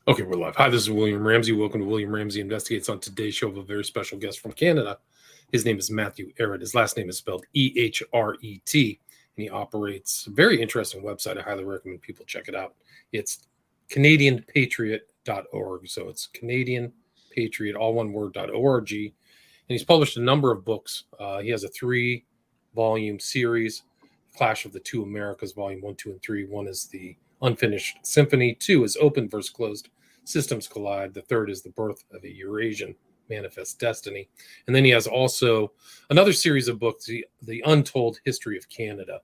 Okay, we're live. Hi, this is William Ramsey. Welcome to William Ramsey Investigates. On today's show, of a very special guest from Canada. His name is Matthe Ehret. His last name is spelled E-H-R-E-T, and he operates a very interesting website. I highly recommend people check it out. It's CanadianPatriot.org. So it's Canadian Patriot, all one word, .org. And he's published a number of books. He has a 3-volume series, Clash of the Two Americas, Volume 1, 2, and 3. One is the Unfinished Symphony. 2 is Open versus Closed Systems Collide. The 3rd is The Birth of a Eurasian Manifest Destiny. And then he has also another series of books, the Untold History of Canada.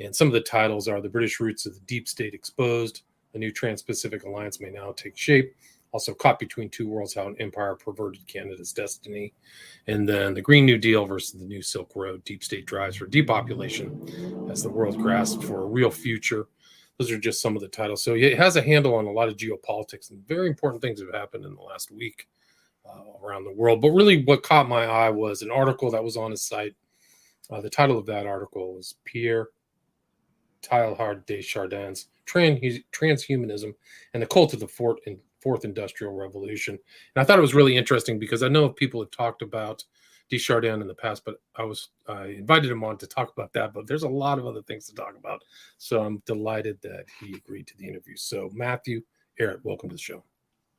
And some of the titles are The British Roots of the Deep State Exposed, A New Trans-Pacific Alliance May Now Take Shape, also Caught Between Two Worlds, How an Empire Perverted Canada's Destiny, and then The Green New Deal versus the New Silk Road, Deep State Drives for Depopulation as the World Grasps for a Real Future. Those are just some of the titles. So it has a handle on a lot of geopolitics, and very important things have happened in the last week around the world. But really what caught my eye was an article that was on his site. The title of that article was Pierre Teilhard de Chardin's Transhumanism and the Cult of the Fourth Industrial Revolution. And I thought it was really interesting because I know people have talked about Desjardins in the past, but I invited him on to talk about that, but there's a lot of other things to talk about. So I'm delighted that he agreed to the interview. So Matthe Ehret, welcome to the show.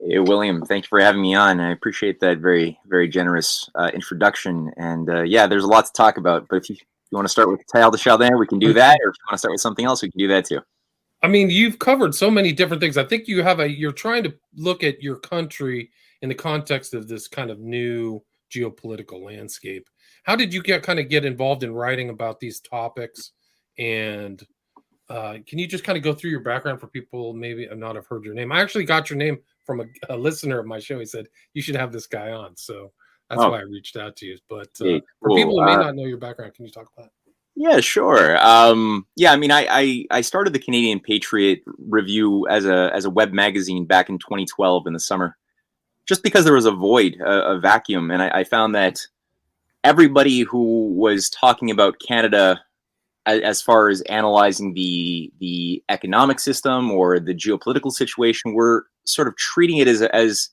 Hey, William, thank you for having me on. I appreciate that very, very generous introduction. And yeah, there's a lot to talk about, but if you want to start with Teilhard de Chardin, we can do that. Or if you want to start with something else, we can do that too. I mean, you've covered so many different things. I think you're trying to look at your country in the context of this kind of new geopolitical landscape. How did you get involved in writing about these topics? And can you just kind of go through your background for people maybe not have heard your name? I actually got your name from a listener of my show. He said you should have this guy on, so that's why I reached out to you. But cool. For people who may not know your background, can you talk about it? Yeah, sure. Yeah, I mean, I started the Canadian Patriot Review as a web magazine back in 2012 in the summer, just because there was a void, a vacuum. And I found that everybody who was talking about Canada as far as analyzing the economic system or the geopolitical situation were sort of treating it as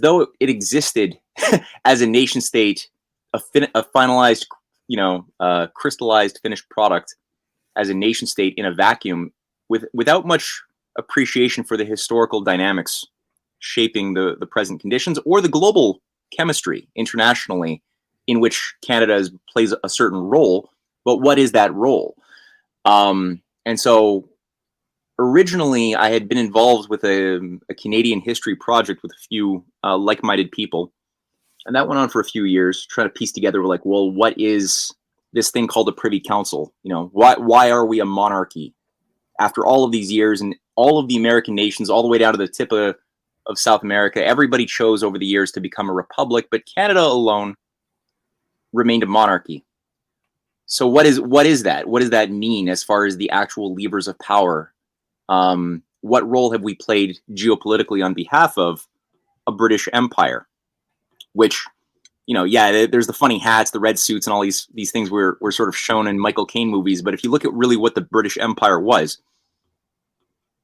though it existed as a nation state, a finalized, crystallized finished product as a nation state in a vacuum without much appreciation for the historical dynamics shaping the present conditions or the global chemistry internationally in which Canada plays a certain role. But what is that role? And so originally I had been involved with a Canadian history project with a few like-minded people. And that went on for a few years, trying to piece together what is this thing called a Privy Council? Why are we a monarchy? After all of these years and all of the American nations, all the way down to the tip of South America, everybody chose over the years to become a republic, but Canada alone remained a monarchy. So what is that? What does that mean as far as the actual levers of power? What role have we played geopolitically on behalf of a British Empire? Which, there's the funny hats, the red suits, and all these things were sort of shown in Michael Caine movies. But if you look at really what the British Empire was,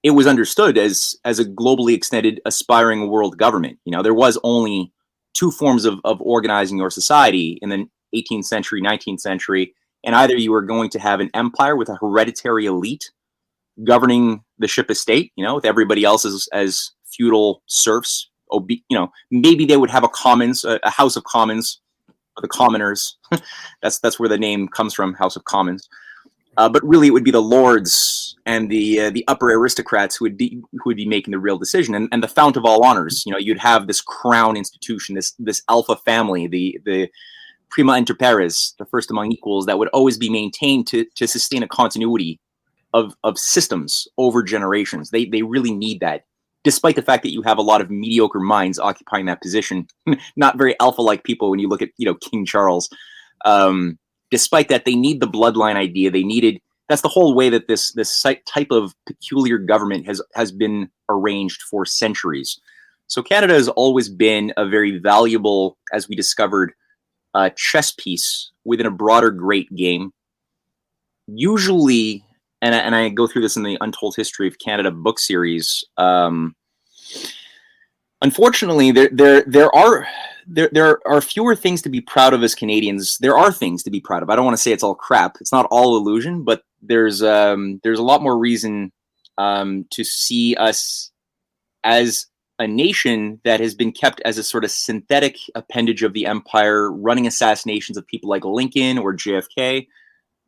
it was understood as a globally extended, aspiring world government. There was only 2 forms of organizing your society in the 18th century, 19th century. And either you were going to have an empire with a hereditary elite governing the ship of state, with everybody else as feudal serfs. Maybe they would have a commons, a House of Commons, or the commoners. That's where the name comes from, House of Commons. But really, it would be the lords and the upper aristocrats who would be making the real decision, and the fount of all honors. You'd have this crown institution, this alpha family, the prima inter pares, the first among equals, that would always be maintained to sustain a continuity of systems over generations. They really need that, despite the fact that you have a lot of mediocre minds occupying that position, not very alpha-like people when you look at King Charles. Despite that, they need the bloodline idea. That's the whole way that this type of peculiar government has been arranged for centuries. So Canada has always been a very valuable, as we discovered, chess piece within a broader great game. Usually, and I go through this in the Untold History of Canada book series, Unfortunately, there are fewer things to be proud of as Canadians. There are things to be proud of. I don't want to say it's all crap. It's not all illusion, but there's a lot more reason to see us as a nation that has been kept as a sort of synthetic appendage of the empire, running assassinations of people like Lincoln or JFK,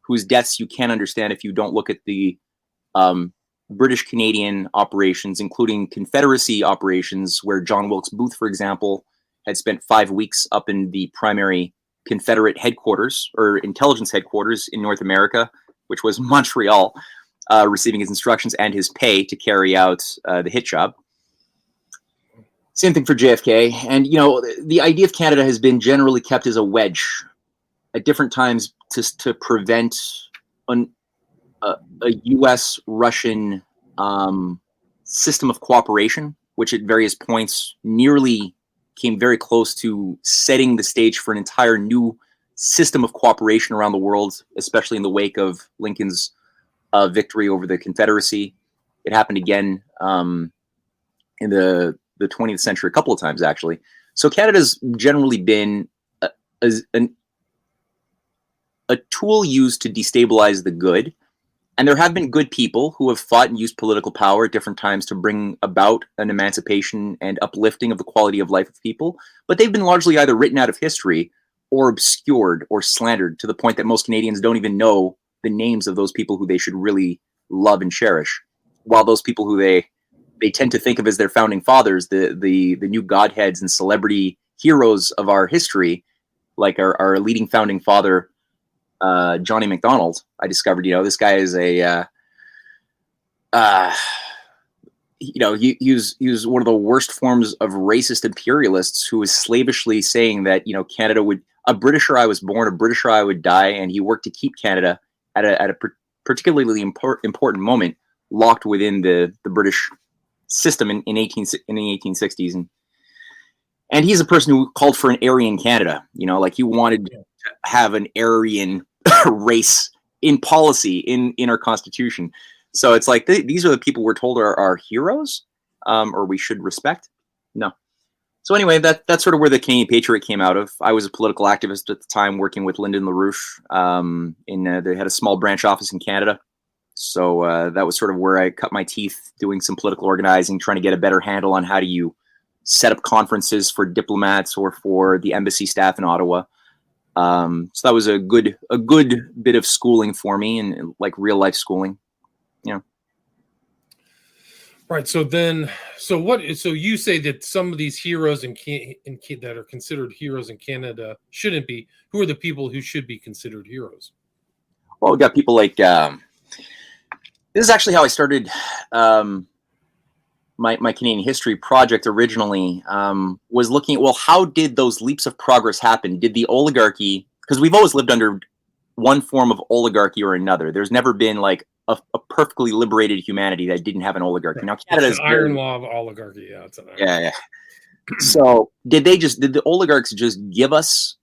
whose deaths you can't understand if you don't look at the British Canadian operations, including Confederacy operations, where John Wilkes Booth, for example, had spent 5 weeks up in the primary Confederate headquarters or intelligence headquarters in North America, which was Montreal, receiving his instructions and his pay to carry out the hit job. Same thing for JFK. And, the idea of Canada has been generally kept as a wedge at different times to prevent a U.S.-Russian system of cooperation, which at various points nearly came very close to setting the stage for an entire new system of cooperation around the world, especially in the wake of Lincoln's victory over the Confederacy. It happened again in the 20th century a couple of times, actually. So Canada's generally been a tool used to destabilize the good. And there have been good people who have fought and used political power at different times to bring about an emancipation and uplifting of the quality of life of people. But they've been largely either written out of history or obscured or slandered to the point that most Canadians don't even know the names of those people who they should really love and cherish. While those people who they tend to think of as their founding fathers, the new godheads and celebrity heroes of our history, like our leading founding father, Johnny MacDonald, I discovered, this guy is he was one of the worst forms of racist imperialists who was slavishly saying that, Canada would, a Britisher I was born, a Britisher I would die. And he worked to keep Canada at a particularly important moment locked within the British system in the 1860s. And he's a person who called for an Aryan Canada, like he wanted to have an Aryan race in policy in our constitution. So it's like these are the people we're told are heroes, or we should respect. No. So anyway, that's sort of where the Canadian Patriot came out of. I was a political activist at the time, working with Lyndon LaRouche. They had a small branch office in Canada. So that was sort of where I cut my teeth doing some political organizing, trying to get a better handle on how do you set up conferences for diplomats or for the embassy staff in Ottawa. So that was a good bit of schooling for me, and like real life schooling. Right. So you say that some of these heroes that are considered heroes in Canada shouldn't be. Who are the people who should be considered heroes? Well, we got people like, this is actually how I started, my Canadian history project originally, was looking at, well, how did those leaps of progress happen? Did the oligarchy, because we've always lived under one form of oligarchy or another. There's never been like a perfectly liberated humanity that didn't have an oligarchy. Now Canada's it's an iron law of oligarchy. Yeah, it's an iron. Yeah. So did the oligarchs just give us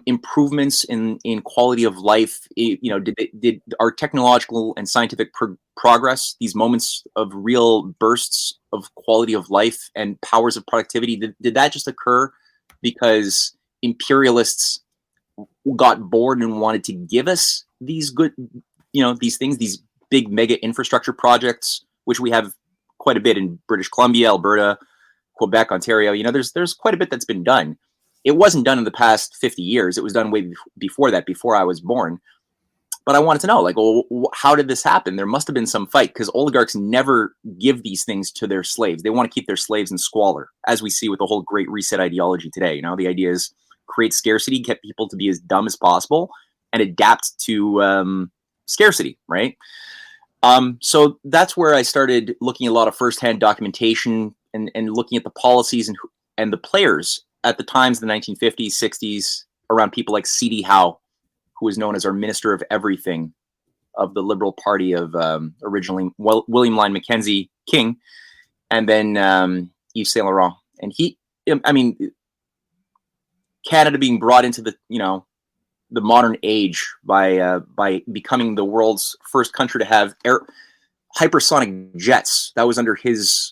improvements in quality of life? Did our technological and scientific progress, these moments of real bursts of quality of life and powers of productivity, did that just occur because imperialists got bored and wanted to give us these good, these things, these big mega infrastructure projects, which we have quite a bit in British Columbia, Alberta, Quebec, Ontario. There's quite a bit that's been done. It wasn't done in the past 50 years. It was done way before that, before I was born. But I wanted to know, like, well, how did this happen? There must have been some fight, because oligarchs never give these things to their slaves. They want to keep their slaves in squalor, as we see with the whole Great Reset ideology today. The idea is create scarcity, get people to be as dumb as possible, and adapt to scarcity, right? So that's where I started looking at a lot of firsthand documentation and looking at the policies and the players at the times, the 1950s, 60s, around people like C.D. Howe, who was known as our Minister of Everything of the Liberal Party of originally William Lyon Mackenzie King, and then Yves Saint Laurent. And Canada being brought into the modern age by becoming the world's first country to have hypersonic jets. That was under his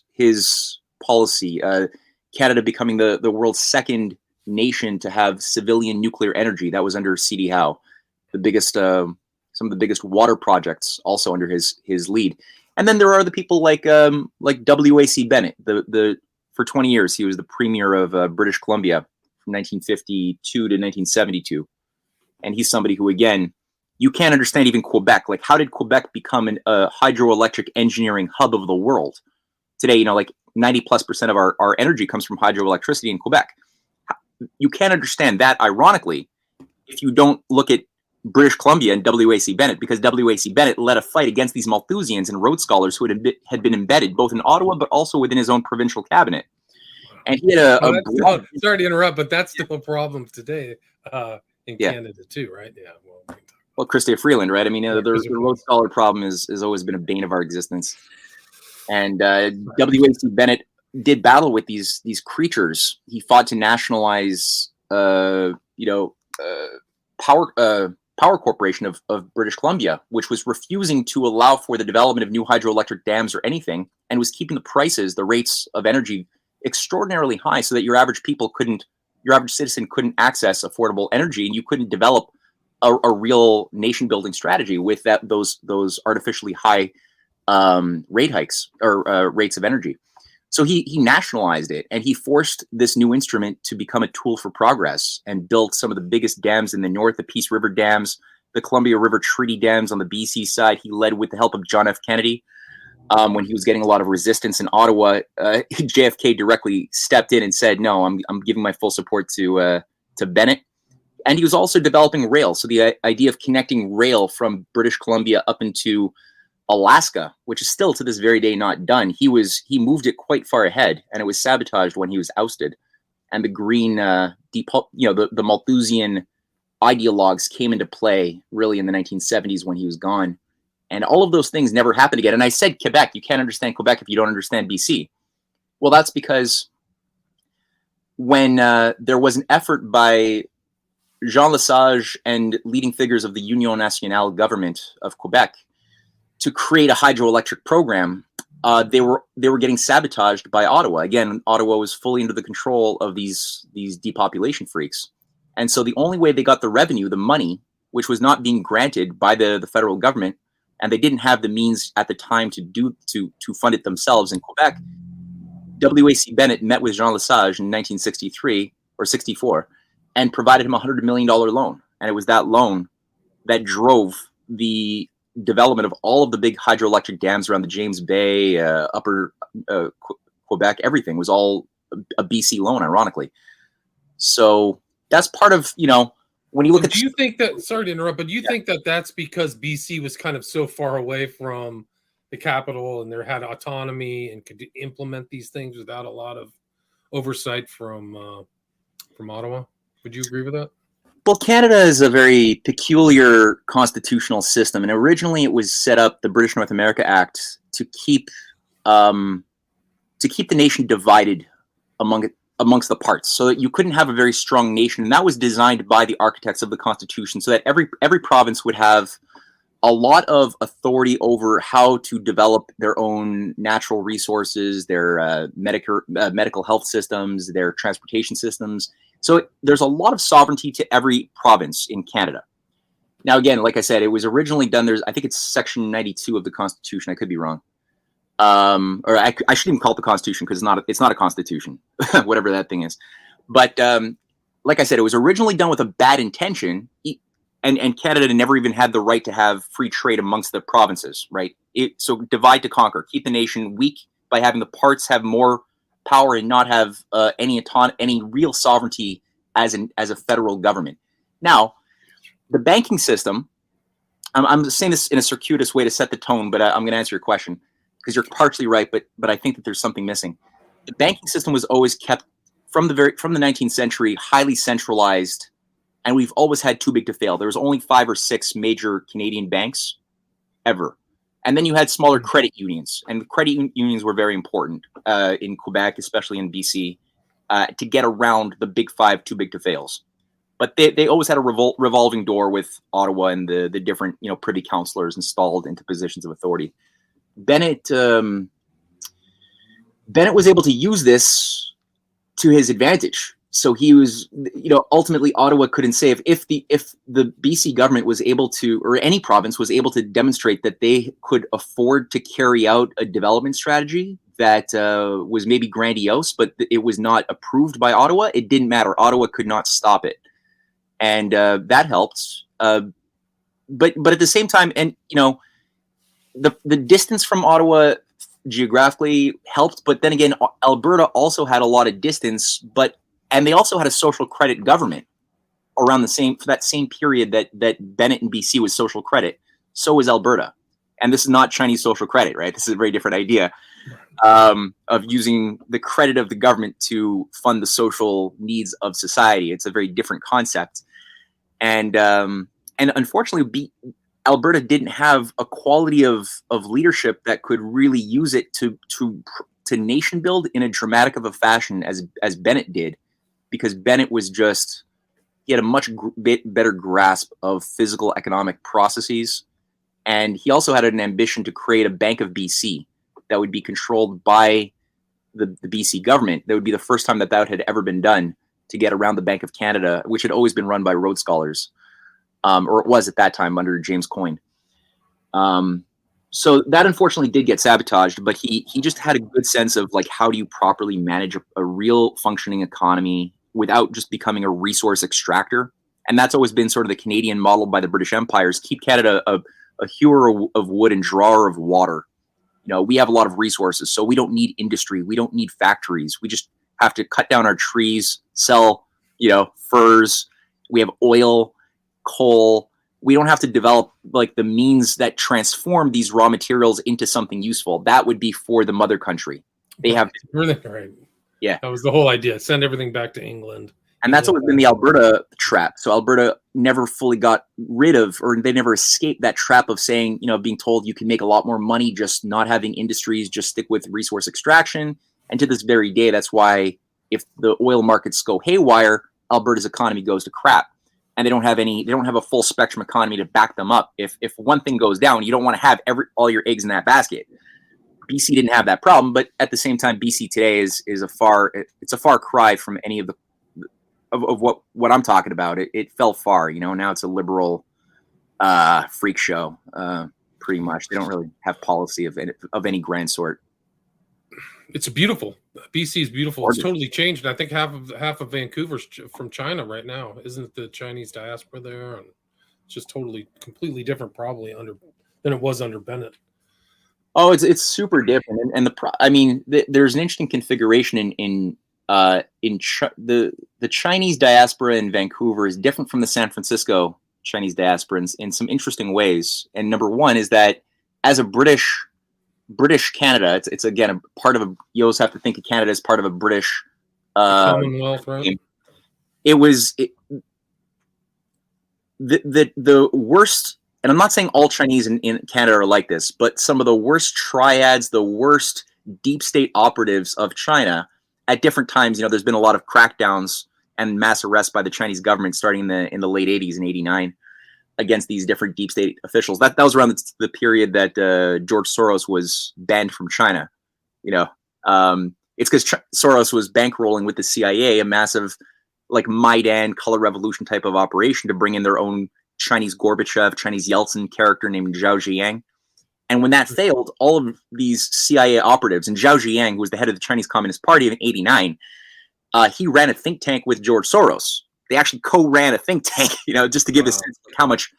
policy. Canada becoming the world's second nation to have civilian nuclear energy. That was under C.D. Howe, the biggest, some of the biggest water projects also under his lead. And then there are the people like W.A.C. Bennett. For 20 years he was the premier of British Columbia from 1952 to 1972, and he's somebody who, again, you can't understand even Quebec. Like, how did Quebec become a hydroelectric engineering hub of the world? Today, you know, like 90+% of our energy comes from hydroelectricity in Quebec. You can't understand that, ironically, if you don't look at British Columbia and W.A.C. Bennett, because W.A.C. Bennett led a fight against these Malthusians and Rhodes Scholars who had been embedded both in Ottawa but also within his own provincial cabinet. And he had sorry to interrupt, but that's still a problem today in Canada too, right? Yeah. Well, Chrystia Freeland, right? I mean, the Rhodes Scholar problem has always been a bane of our existence. And W.A.C. Bennett did battle with these creatures. He fought to nationalize, Power Corporation of British Columbia, which was refusing to allow for the development of new hydroelectric dams or anything, and was keeping the rates of energy extraordinarily high, so that your average citizen couldn't access affordable energy, and you couldn't develop a real nation building strategy with those artificially high rate hikes or rates of energy. So he nationalized it, and he forced this new instrument to become a tool for progress, and built some of the biggest dams in the north, the Peace River dams, the Columbia River Treaty dams on the BC side. He led with the help of John F. Kennedy. When he was getting a lot of resistance in Ottawa, JFK directly stepped in and said, "No, I'm giving my full support to Bennett." And he was also developing rail. So the idea of connecting rail from British Columbia up into Alaska, which is still to this very day not done. He moved it quite far ahead, and it was sabotaged when he was ousted. And the green, the Malthusian ideologues came into play really in the 1970s when he was gone. And all of those things never happened again. And I said Quebec, you can't understand Quebec if you don't understand BC. Well, that's because when there was an effort by Jean Lesage and leading figures of the Union Nationale government of Quebec to create a hydroelectric program, they were getting sabotaged by Ottawa. Again, Ottawa was fully under the control of these depopulation freaks. And so the only way they got the revenue, the money, which was not being granted by the federal government, and they didn't have the means at the time to fund it themselves in Quebec, W.A.C. Bennett met with Jean Lesage in 1963 or 64 and provided him a $100 million loan. And it was that loan that drove the development of all of the big hydroelectric dams around the James Bay, upper Quebec. Everything was all a BC loan, ironically. So that's part of, when you look at... Do you think that, sorry to interrupt, but do you think that that's because BC was kind of so far away from the capital and they had autonomy and could implement these things without a lot of oversight from Ottawa? Would you agree with that? Well, Canada is a very peculiar constitutional system, and originally it was set up, the British North America Act, to keep the nation divided amongst the parts, so that you couldn't have a very strong nation. And that was designed by the architects of the Constitution, so that every province would have a lot of authority over how to develop their own natural resources, their medical health systems, their transportation systems. So there's a lot of sovereignty to every province in Canada. Now, again, like I said, it was originally done. I think it's Section 92 of the Constitution. I could be wrong. Or I shouldn't even call it the Constitution, because it's not a constitution, whatever that thing is. But like I said, it was originally done with a bad intention, and Canada never even had the right to have free trade amongst the provinces, right? So divide to conquer, keep the nation weak by having the parts have more power and not have any real sovereignty as a federal government. Now, the banking system, I'm saying this in a circuitous way to set the tone, but I'm going to answer your question, because you're partially right, but I think that there's something missing. The banking system was always kept from the 19th century highly centralized, and we've always had too big to fail. There was only 5 or 6 major Canadian banks ever. And then you had smaller credit unions, and the credit unions were very important in Quebec, especially in BC, to get around the big 5 too big to fails. But they always had a revolving door with Ottawa and the different privy councillors installed into positions of authority. Bennett was able to use this to his advantage. So he was, ultimately Ottawa couldn't say if the BC government was able to, or any province was able to demonstrate that they could afford to carry out a development strategy that was maybe grandiose, but it was not approved by Ottawa, it didn't matter. Ottawa could not stop it. And that helped. But at the same time, and the distance from Ottawa geographically helped, but then again, Alberta also had a lot of distance, and they also had a social credit government around for that same period that Bennett and BC was social credit. So was Alberta. And this is not Chinese social credit, right? This is a very different idea of using the credit of the government to fund the social needs of society. It's a very different concept. And unfortunately, Alberta didn't have a quality of leadership that could really use it to nation build in a dramatic of a fashion as Bennett did, because Bennett was he had a much better grasp of physical economic processes, and he also had an ambition to create a Bank of BC that would be controlled by the BC government. That would be the first time that had ever been done, to get around the Bank of Canada, which had always been run by Rhodes Scholars. Or it was at that time under James Coyne. So that unfortunately did get sabotaged, but he just had a good sense of how do you properly manage a real functioning economy without just becoming a resource extractor. And that's always been sort of the Canadian model by the British Empires: keep Canada a hewer of wood and drawer of water. We have a lot of resources, so we don't need industry. We don't need factories. We just have to cut down our trees, sell, furs. We have oil, coal. We don't have to develop the means that transform these raw materials into something useful. That would be for the mother country. They have right. Yeah, that was the whole idea. Send everything back to England. And that's always been the Alberta trap. So Alberta never fully got rid of, or they never escaped that trap of saying, being told you can make a lot more money just not having industries, just stick with resource extraction. And to this very day, that's why if the oil markets go haywire, Alberta's economy goes to crap. And they don't have a full spectrum economy to back them up. If one thing goes down, you don't want to have all your eggs in that basket. BC didn't have that problem, but at the same time, BC today is a far cry from any of what I'm talking about. It fell far, now it's a liberal freak show, pretty much. They don't really have policy of any grand sort. It's beautiful. BC is beautiful. Gorgeous. It's totally changed. I think half of Vancouver's from China right now. Isn't it the Chinese diaspora there? And it's just completely different, probably than it was under Bennett. Oh, it's super different, and there's an interesting configuration in the Chinese diaspora in Vancouver is different from the San Francisco Chinese diaspora in some interesting ways. And number one is that as a British Canada, it's again a part of you always have to think of Canada as part of a British Commonwealth, right? The worst. And I'm not saying all Chinese in Canada are like this, but some of the worst triads, the worst deep state operatives of China at different times, there's been a lot of crackdowns and mass arrests by the Chinese government starting in the late 80s and 89 against these different deep state officials. That was around the period that George Soros was banned from China. It's because Soros was bankrolling with the CIA, a massive Maidan color revolution type of operation to bring in their own Chinese Gorbachev, Chinese Yeltsin character named Zhao Ziyang. And when that failed, all of these CIA operatives, and Zhao Ziyang, who was the head of the Chinese Communist Party in '89, he ran a think tank with George Soros. They actually co-ran a think tank, just to give a sense of how much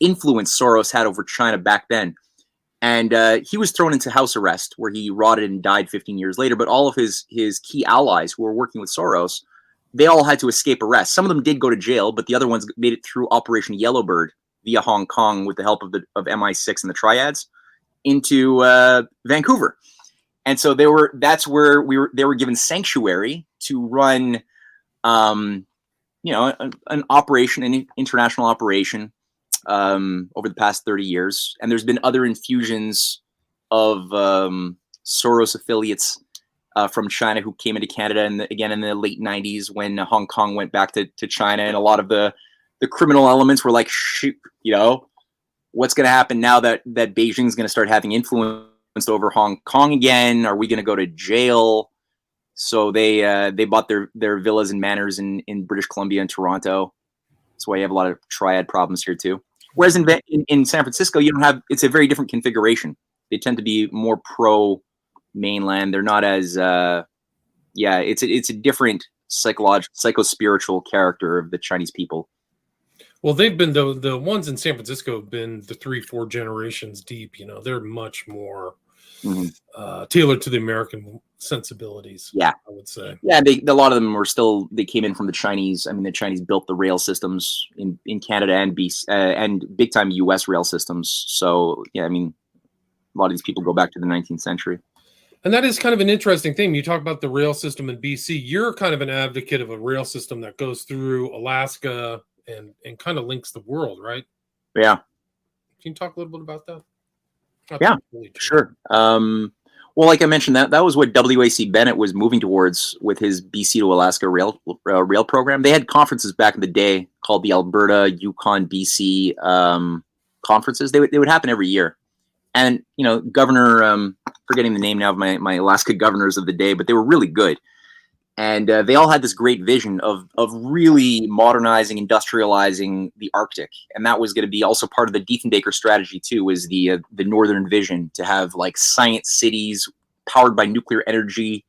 influence Soros had over China back then. And he was thrown into house arrest, where he rotted and died 15 years later. But all of his key allies who were working with Soros, they all had to escape arrest. Some of them did go to jail, but the other ones made it through Operation Yellowbird via Hong Kong with the help of MI6 and the Triads into Vancouver. And so they were given sanctuary to run an operation, an international operation over the past 30 years. And there's been other infusions of Soros affiliates from China who came into Canada, and again in the late 90s when Hong Kong went back to China, and a lot of the criminal elements were like, shoot, what's going to happen now that Beijing's going to start having influence over Hong Kong again? Are we going to go to jail? So they bought their villas and manors in British Columbia and Toronto. That's why you have a lot of triad problems here too. Whereas in San Francisco, you don't have. It's a very different configuration. They tend to be more pro mainland. They're not as it's a different psycho-spiritual character of the Chinese people. Well, they've been the ones in San Francisco have been the 3-4 generations deep. You know, they're much more tailored to the American sensibilities. Yeah, I would say. Yeah, a lot of them were still. They came in from the Chinese. I mean, the Chinese built the rail systems in Canada and big time U.S. rail systems. So yeah, I mean, a lot of these people go back to the 19th century. And that is kind of an interesting thing. You talk about the rail system in BC. You're kind of an advocate of a rail system that goes through Alaska and kind of links the world, right? Yeah. Can you talk a little bit about that? Yeah, sure. Well, like I mentioned, that was what W.A.C. Bennett was moving towards with his BC to Alaska rail program. They had conferences back in the day called the Alberta, Yukon, BC conferences. They would happen every year. And, you know, Governor, forgetting the name now of my Alaska governors of the day, but they were really good. And they all had this great vision of really modernizing, industrializing the Arctic. And that was going to be also part of the Diefenbaker strategy, too, was the Northern vision to have like science cities powered by nuclear energy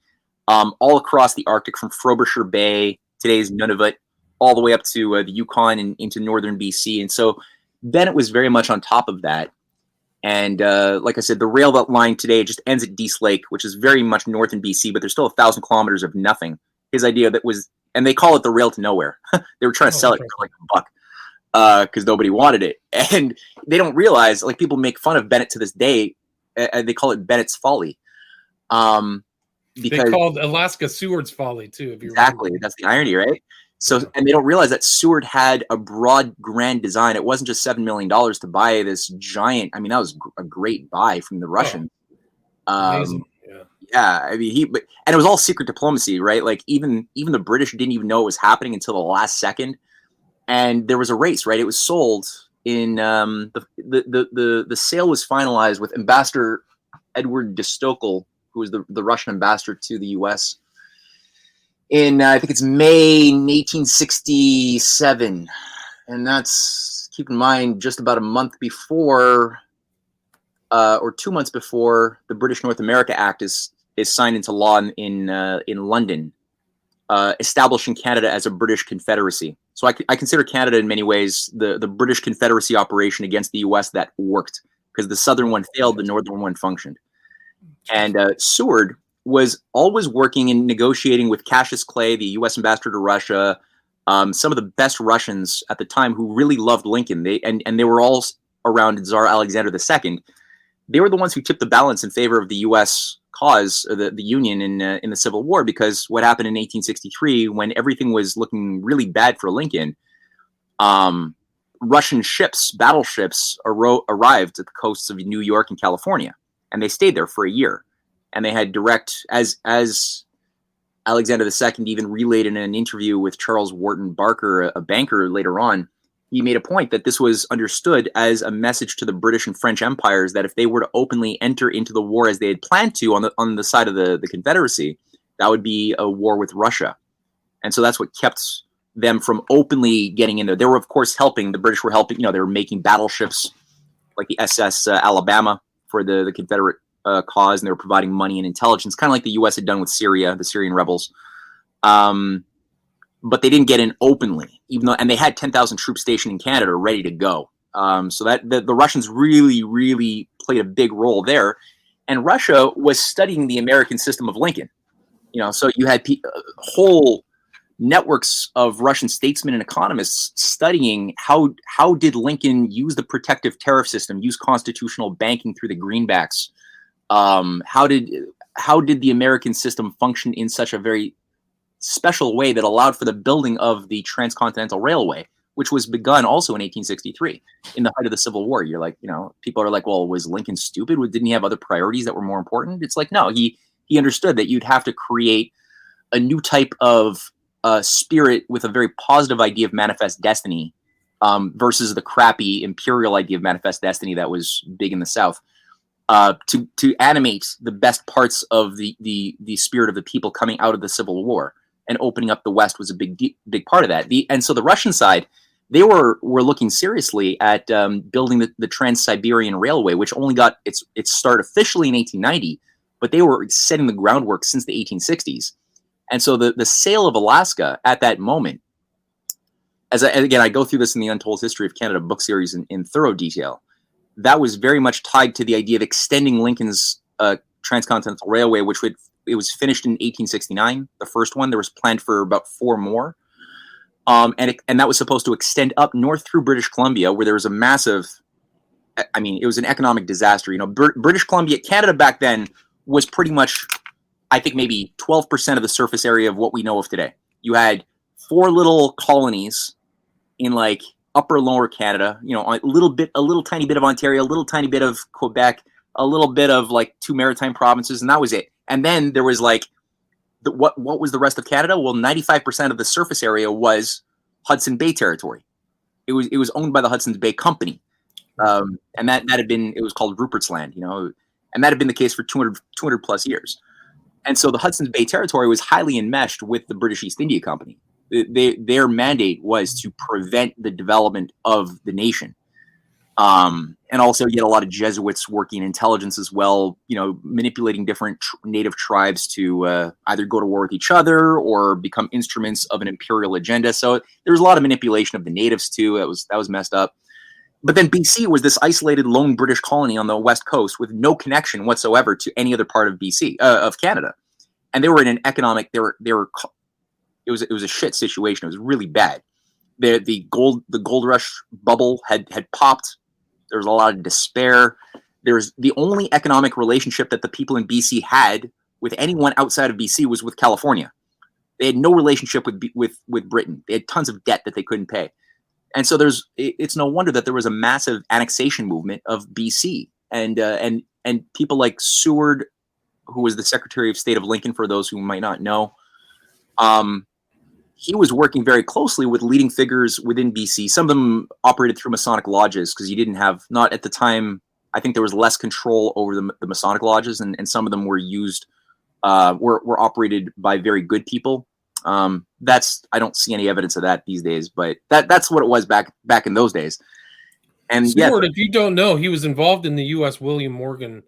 all across the Arctic from Frobisher Bay, today's Nunavut, all the way up to the Yukon and into northern BC. And so Bennett was very much on top of that. And like I said, the rail line today just ends at Dease Lake, which is very much north in BC, but there's still 1,000 kilometers of nothing. His idea that was, and they call it the rail to nowhere. They were trying to sell it for like $1 because nobody wanted it. And they don't realize, like people make fun of Bennett to this day. They call it Bennett's Folly. Because they called Alaska Seward's Folly too. If you exactly, remember. That's the irony, right? So, and they don't realize that Seward had a broad, grand design. It wasn't just $7 million to buy this giant. I mean, that was a great buy from the Russians. Amazing. Yeah. I mean, and it was all secret diplomacy, right? Like even the British didn't even know it was happening until the last second. And there was a race, right? It was sold in the sale was finalized with Ambassador Edward de Stokel, who was the Russian ambassador to the U.S. in I think it's May 1867, and that's, keep in mind, just about a month before or 2 months before the British North America Act is signed into law in London, establishing Canada as a British Confederacy. So I consider Canada in many ways the British Confederacy operation against the U.S. that worked, because the southern one failed, the northern one functioned. And Seward was always working and negotiating with Cassius Clay, the U.S. ambassador to Russia, some of the best Russians at the time who really loved Lincoln. They were all around Tsar Alexander II. They were the ones who tipped the balance in favor of the U.S. cause, the Union in the Civil War, because what happened in 1863, when everything was looking really bad for Lincoln, Russian ships, battleships, arrived at the coasts of New York and California, and they stayed there for a year. And they had direct, as Alexander II even relayed in an interview with Charles Wharton Barker, a banker later on, he made a point that this was understood as a message to the British and French empires that if they were to openly enter into the war as they had planned to on the side of the Confederacy, that would be a war with Russia. And so that's what kept them from openly getting in there. They were, of course, helping. The British were helping. You know, they were making battleships like the SS Alabama for the Confederate cause, and they were providing money and intelligence, kind of like the U.S. had done with Syria, the Syrian rebels. But they didn't get in openly, and they had 10,000 troops stationed in Canada ready to go. So that the Russians really, really played a big role there. And Russia was studying the American system of Lincoln. You know, so you had whole networks of Russian statesmen and economists studying how did Lincoln use the protective tariff system, use constitutional banking through the greenbacks. How did the American system function in such a very special way that allowed for the building of the Transcontinental Railway, which was begun also in 1863 in the height of the Civil War? You're like, you know, people are like, well, was Lincoln stupid? Didn't he have other priorities that were more important? It's like, no, he understood that you'd have to create a new type of spirit with a very positive idea of manifest destiny versus the crappy imperial idea of manifest destiny that was big in the South. to animate the best parts of the spirit of the people coming out of the Civil War, and opening up the West was a big part of that. And so the Russian side, they were looking seriously at building the Trans-Siberian Railway, which only got its start officially in 1890, but they were setting the groundwork since the 1860s. And so the sale of Alaska at that moment, again, I go through this in the Untold History of Canada book series in thorough detail, that was very much tied to the idea of extending Lincoln's Transcontinental Railway, it was finished in 1869, the first one. There was planned for about 4 more. And that was supposed to extend up north through British Columbia, where there was a massive, I mean, it was an economic disaster. You know, British Columbia, Canada back then was pretty much, I think, maybe 12% of the surface area of what we know of today. You had 4 little colonies in like upper and lower Canada, you know, a little tiny bit of Ontario, a little tiny bit of Quebec, a little bit of like 2 maritime provinces, and that was it. And then there was like, what was the rest of Canada? Well, 95% of the surface area was Hudson Bay territory. It was owned by the Hudson's Bay Company, and that had been, it was called Rupert's Land, you know, and that had been the case for 200 plus years. And so the Hudson's Bay territory was highly enmeshed with the British East India Company. Their mandate was to prevent the development of the nation. And also you had a lot of Jesuits working in intelligence as well, you know, manipulating different native tribes to either go to war with each other or become instruments of an imperial agenda. So there was a lot of manipulation of the natives too. That was messed up. But then BC was this isolated lone British colony on the west coast with no connection whatsoever to any other part of BC, of Canada. And they were in an economic, it was a shit situation. It was really bad. The gold rush bubble had popped. There was a lot of despair. There's the only economic relationship that the people in BC had with anyone outside of BC was with California. They had no relationship with Britain. They had tons of debt that they couldn't pay. And so it's no wonder that there was a massive annexation movement of BC, and people like Seward, who was the Secretary of State of Lincoln, for those who might not know. He was working very closely with leading figures within BC. Some of them operated through Masonic lodges because you didn't have, not at the time, I think there was less control over the Masonic lodges, and some of them were used, were operated by very good people. I don't see any evidence of that these days, but that's what it was back in those days. And Stuart, if you don't know, he was involved in the U.S. William Morgan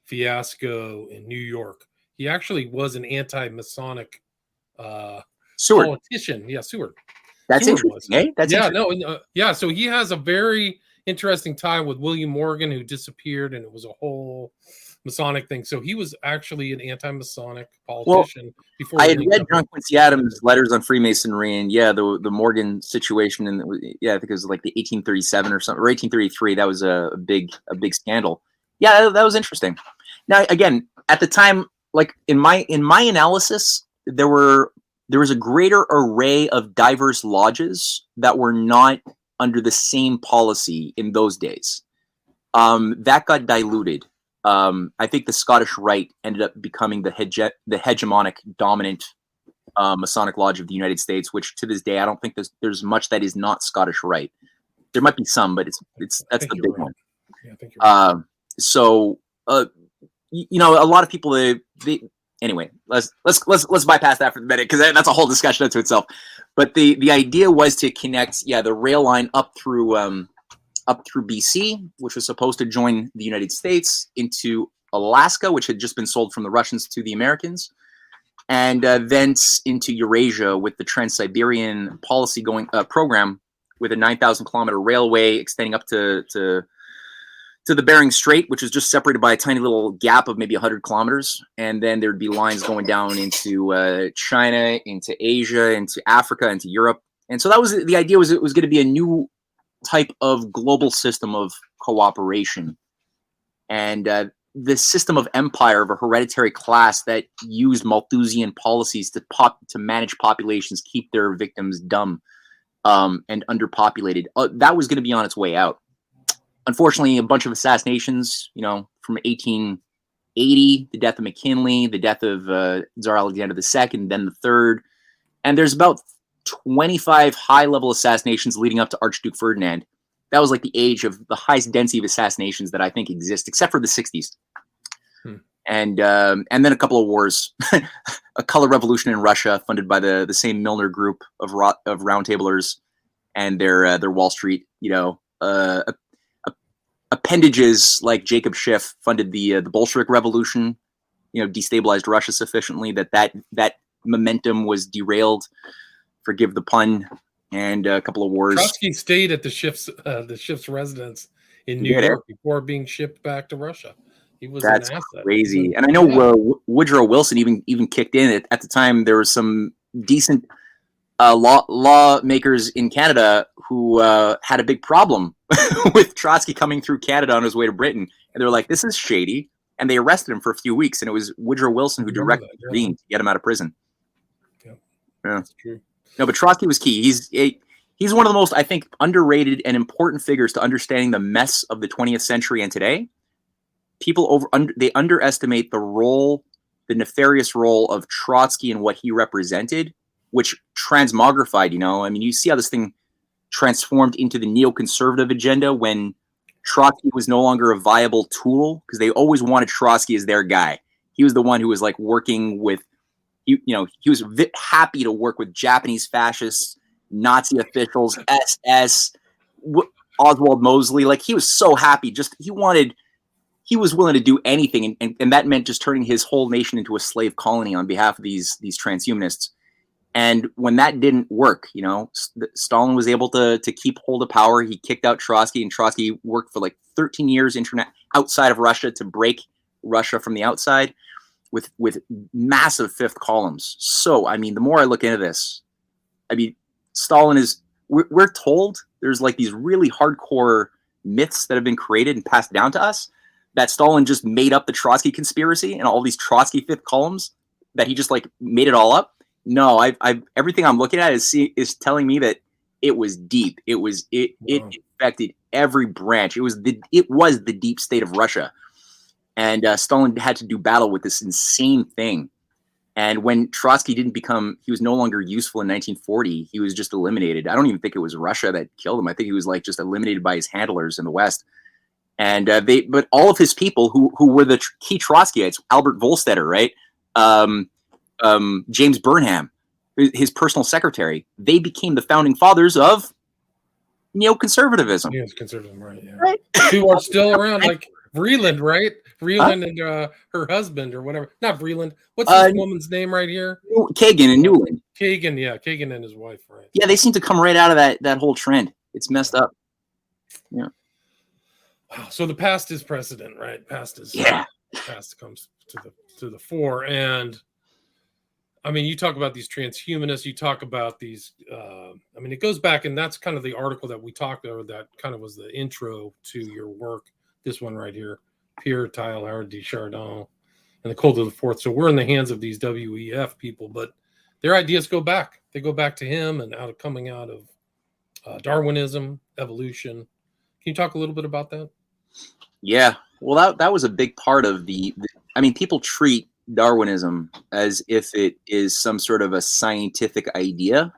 fiasco in New York. He actually was an anti-Masonic Seward. Politician. Yeah, Seward. That's Seward interesting, eh? That's yeah. So he has a very interesting tie with William Morgan, who disappeared, and it was a whole Masonic thing. So he was actually an anti-Masonic politician. Before I had read John Quincy Adams' letters on Freemasonry, and the Morgan situation, and I think it was like the 1837 or something, or 1833. That was a big scandal. Yeah, that was interesting. Now, again, at the time, like in my analysis, there was a greater array of diverse lodges that were not under the same policy in those days. That got diluted. I think the Scottish Rite ended up becoming the hegemonic, dominant Masonic Lodge of the United States, which to this day I don't think there's much that is not Scottish Rite. There might be some, but that's the big one. Yeah, I think you're right. So you know, a lot of people anyway, let's bypass that for the minute because that's a whole discussion unto itself. But the idea was to connect, the rail line up through BC, which was supposed to join the United States, into Alaska, which had just been sold from the Russians to the Americans, and thence into Eurasia with the Trans-Siberian policy program, with a 9,000 kilometer railway extending up to the Bering Strait, which is just separated by a tiny little gap of maybe 100 kilometers. And then there'd be lines going down into China, into Asia, into Africa, into Europe. And so that was the idea, was it was going to be a new type of global system of cooperation. And the system of empire, of a hereditary class that used Malthusian policies to manage populations, keep their victims dumb and underpopulated. That was going to be on its way out. Unfortunately, a bunch of assassinations, from 1880, the death of McKinley, the death of Tsar Alexander II, then the third. And there's about 25 high-level assassinations leading up to Archduke Ferdinand. That was like the age of the highest density of assassinations that I think exist, except for the 60s. And then a couple of wars, a color revolution in Russia, funded by the same Milner group of roundtablers and their Wall Street, appendages like Jacob Schiff funded the Bolshevik Revolution, destabilized Russia sufficiently that momentum was derailed. Forgive the pun. And a couple of wars. Trotsky stayed at the Schiff's residence in New York before being shipped back to Russia. He was That's an asset. crazy. And I know Woodrow Wilson even kicked in. At the time, there were some decent lawmakers in Canada who had a big problem with Trotsky coming through Canada on his way to Britain. And they were like, this is shady. And they arrested him for a few weeks. And it was Woodrow Wilson who directly intervened to get him out of prison. Yeah, that's true. No, but Trotsky was key. He's one of the most, I think, underrated and important figures to understanding the mess of the 20th century and today. People they underestimate the nefarious role of Trotsky and what he represented, which transmogrified, I mean, you see how this thing transformed into the neoconservative agenda when Trotsky was no longer a viable tool, because they always wanted Trotsky as their guy. He was the one who was like working with, he was happy to work with Japanese fascists, Nazi officials, SS, Oswald Mosley. Like, he was so happy. He was willing to do anything. And that meant just turning his whole nation into a slave colony on behalf of these transhumanists. And when that didn't work, Stalin was able to keep hold of power. He kicked out Trotsky, and Trotsky worked for like 13 years outside of Russia to break Russia from the outside with massive fifth columns. So, I mean, the more I look into this, I mean, Stalin we're told there's like these really hardcore myths that have been created and passed down to us that Stalin just made up the Trotsky conspiracy and all these Trotsky fifth columns, that he just like made it all up. No, everything I'm looking at is telling me that it was deep. It infected every branch. It was the deep state of Russia. And Stalin had to do battle with this insane thing. And when Trotsky he was no longer useful in 1940, he was just eliminated. I don't even think it was Russia that killed him. I think he was like just eliminated by his handlers in the West. And but all of his people who were the key Trotskyites, Albert Volstetter, right? James Burnham, his personal secretary, they became the founding fathers of neoconservatism. Neoconservatism, right? Yeah. Right. Who are still around, like Vreeland, right? Vreeland and her husband or whatever. Not Vreeland. What's this woman's name right here? Kagan and Newland. Kagan, yeah. Kagan and his wife, right? Yeah, they seem to come right out of that whole trend. It's messed up. Yeah. Wow. So the past is precedent, right? Past comes to the fore. And I mean, you talk about these transhumanists, you talk about these, I mean, it goes back, and that's kind of the article that we talked over that kind of was the intro to your work. This one right here, Pierre Teilhard de Chardin and the Cult of the Fourth. So we're in the hands of these WEF people, but their ideas go back. They go back to him and coming out of Darwinism, evolution. Can you talk a little bit about that? Yeah, well, that was a big part of I mean, people treat Darwinism as if it is some sort of a scientific idea,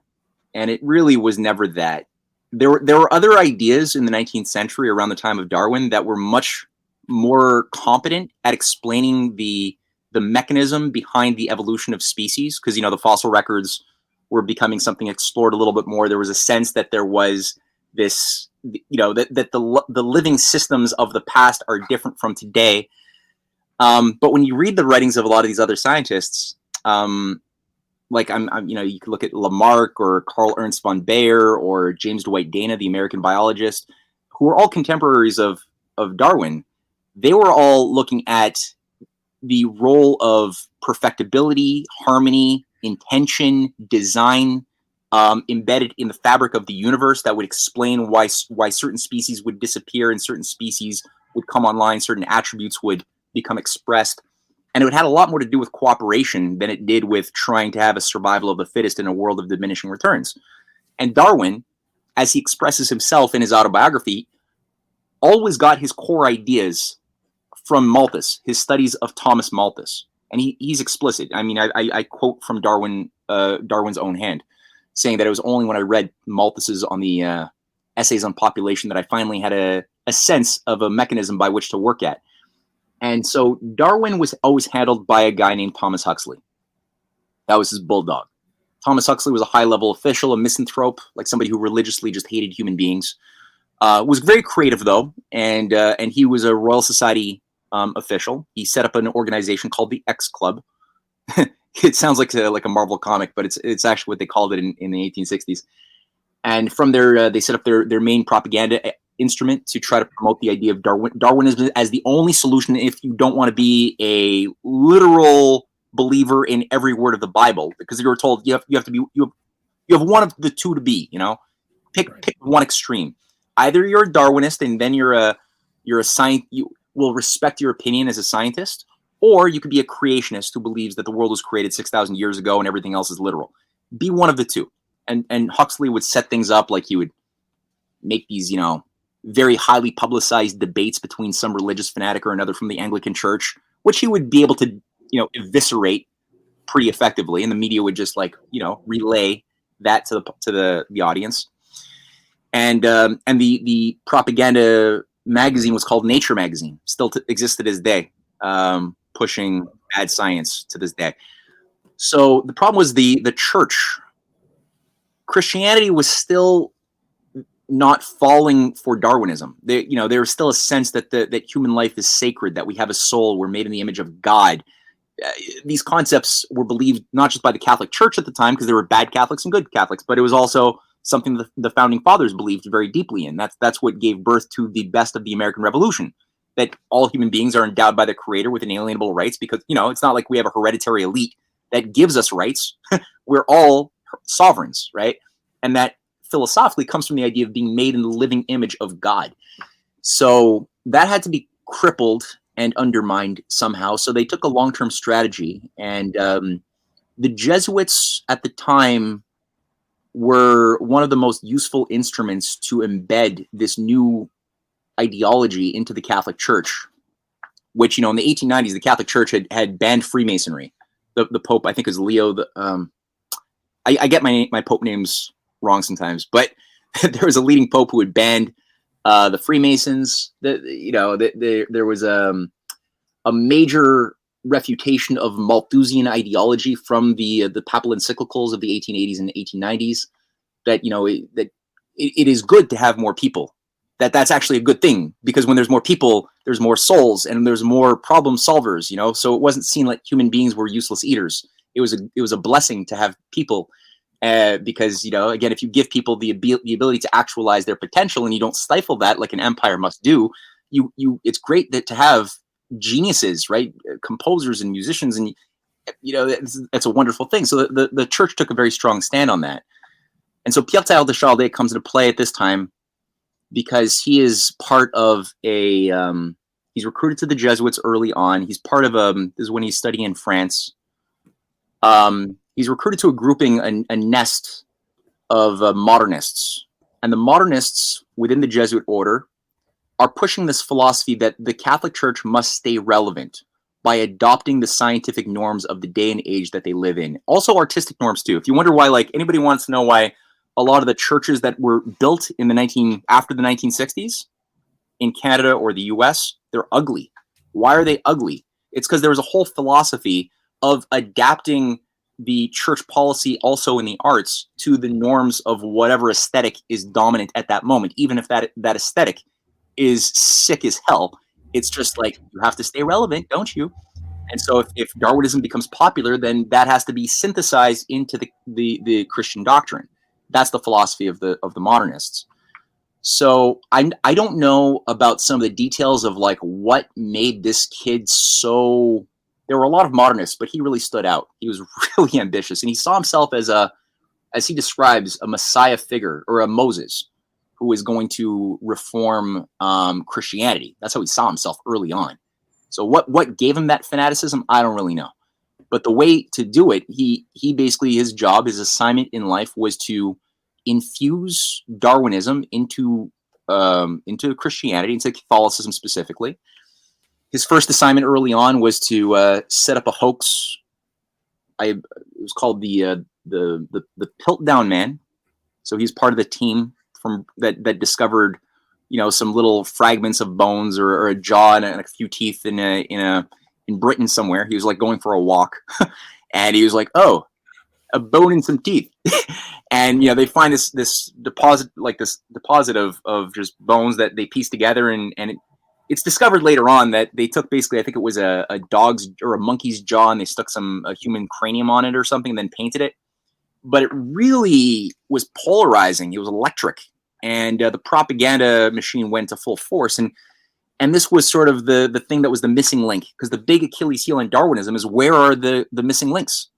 and it really was never that. There were other ideas in the 19th century around the time of Darwin that were much more competent at explaining the mechanism behind the evolution of species, because the fossil records were becoming something explored a little bit more. There was a sense that there was this, that the living systems of the past are different from today. But when you read the writings of a lot of these other scientists, like you could look at Lamarck or Carl Ernst von Baer or James Dwight Dana, the American biologist, who were all contemporaries of Darwin. They were all looking at the role of perfectibility, harmony, intention, design, embedded in the fabric of the universe that would explain why certain species would disappear and certain species would come online, certain attributes would become expressed. And it had a lot more to do with cooperation than it did with trying to have a survival of the fittest in a world of diminishing returns. And Darwin, as he expresses himself in his autobiography, always got his core ideas from Malthus, his studies of Thomas Malthus. And he's explicit. I mean, I quote from Darwin's own hand, saying that it was only when I read Malthus's on the essays on population that I finally had a sense of a mechanism by which to work at. And so Darwin was always handled by a guy named Thomas Huxley. That was his bulldog. Thomas Huxley was a high-level official, a misanthrope, like somebody who religiously just hated human beings. Was very creative, though, and he was a Royal Society official. He set up an organization called the X Club. It sounds like a Marvel comic, but it's actually what they called it in the 1860s. And from there, they set up their main propaganda instrument to try to promote the idea of Darwinism as the only solution if you don't want to be a literal believer in every word of the Bible, because you were told you have to be you have one of the two to be. Pick one extreme. Either you're a Darwinist and then you're a science. You will respect your opinion as a scientist, or you could be a creationist who believes that the world was created 6,000 years ago and everything else is literal. Be one of the two. And Huxley would set things up like he would make these, very highly publicized debates between some religious fanatic or another from the Anglican Church, which he would be able to, eviscerate pretty effectively, and the media would just relay that to the audience. And the propaganda magazine was called Nature Magazine, still exists to this day, pushing bad science to this day. So the problem was the church. Christianity was still not falling for Darwinism. There was still a sense that that human life is sacred, that we have a soul, we're made in the image of God. These concepts were believed not just by the Catholic Church at the time, because there were bad Catholics and good Catholics, but it was also something that the founding fathers believed very deeply in. That's what gave birth to the best of the American Revolution, that all human beings are endowed by the Creator with inalienable rights, because it's not like we have a hereditary elite that gives us rights. We're all sovereigns, right? And that philosophically comes from the idea of being made in the living image of God. So that had to be crippled and undermined somehow. So they took a long-term strategy, and the Jesuits at the time were one of the most useful instruments to embed this new ideology into the Catholic Church, which, in the 1890s, the Catholic Church had banned Freemasonry. The Pope, I think, is Leo. I get my Pope names wrong sometimes, but there was a leading Pope who had banned the Freemasons. There was a major refutation of Malthusian ideology from the papal encyclicals of the 1880s and 1890s. That it is good to have more people. That's actually a good thing, because when there's more people, there's more souls and there's more problem solvers. So it wasn't seen like human beings were useless eaters. It was a blessing to have people. Because, again, if you give people the ability to actualize their potential and you don't stifle that like an empire must do, it's great to have geniuses, right? Composers and musicians, and that's a wonderful thing. So the church took a very strong stand on that. And so Pierre Teilhard de Chaldée comes into play at this time because he is part of he's recruited to the Jesuits early on. He's part of this is when he's studying in France. He's recruited to a grouping, a nest of modernists. And the modernists within the Jesuit order are pushing this philosophy that the Catholic Church must stay relevant by adopting the scientific norms of the day and age that they live in. Also artistic norms too. If you wonder why, anybody wants to know why a lot of the churches that were built in after the 1960s in Canada or the US, they're ugly. Why are they ugly? It's because there was a whole philosophy of adapting the church policy also in the arts to the norms of whatever aesthetic is dominant at that moment, even if that aesthetic is sick as hell. It's just like, you have to stay relevant, don't you? And so if Darwinism becomes popular, then that has to be synthesized into the Christian doctrine. That's the philosophy of the modernists. So I don't know about some of the details of what made this kid so. There were a lot of modernists, but he really stood out. He was really ambitious, and he saw himself as he describes, a Messiah figure, or a Moses, who is going to reform Christianity. That's how he saw himself early on. So what gave him that fanaticism, I don't really know. But the way to do it, he basically, his job, his assignment in life was to infuse Darwinism into Christianity, into Catholicism specifically. His first assignment early on was to set up a hoax. It was called the Piltdown Man. So he's part of the team that discovered, some little fragments of bones or a jaw and a few teeth in Britain somewhere. He was like going for a walk, and he was like, "Oh, a bone and some teeth." And they find this deposit of just bones that they piece together, and it's discovered later on that they took basically, I think it was a dog's or a monkey's jaw, and they stuck a human cranium on it or something, and then painted it. But it really was polarizing. It was electric, and the propaganda machine went to full force. And this was sort of the thing that was the missing link, because the big Achilles heel in Darwinism is, where are the missing links?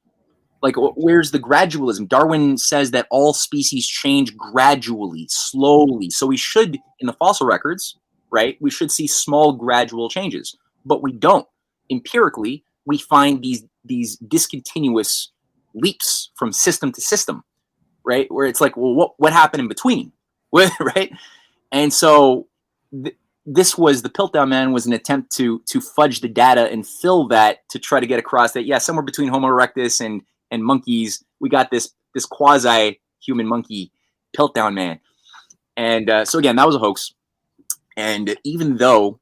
Like, where's the gradualism? Darwin says that all species change gradually, slowly. So we should, in the fossil records, right, we should see small gradual changes, but we don't. Empirically, we find these discontinuous leaps from system to system, right? Where it's like, well, what happened in between, right? And so this was, the Piltdown Man was an attempt to fudge the data and fill that, to try to get across that, yeah, somewhere between Homo erectus and monkeys, we got this quasi-human monkey Piltdown Man. And so again, that was a hoax. And even though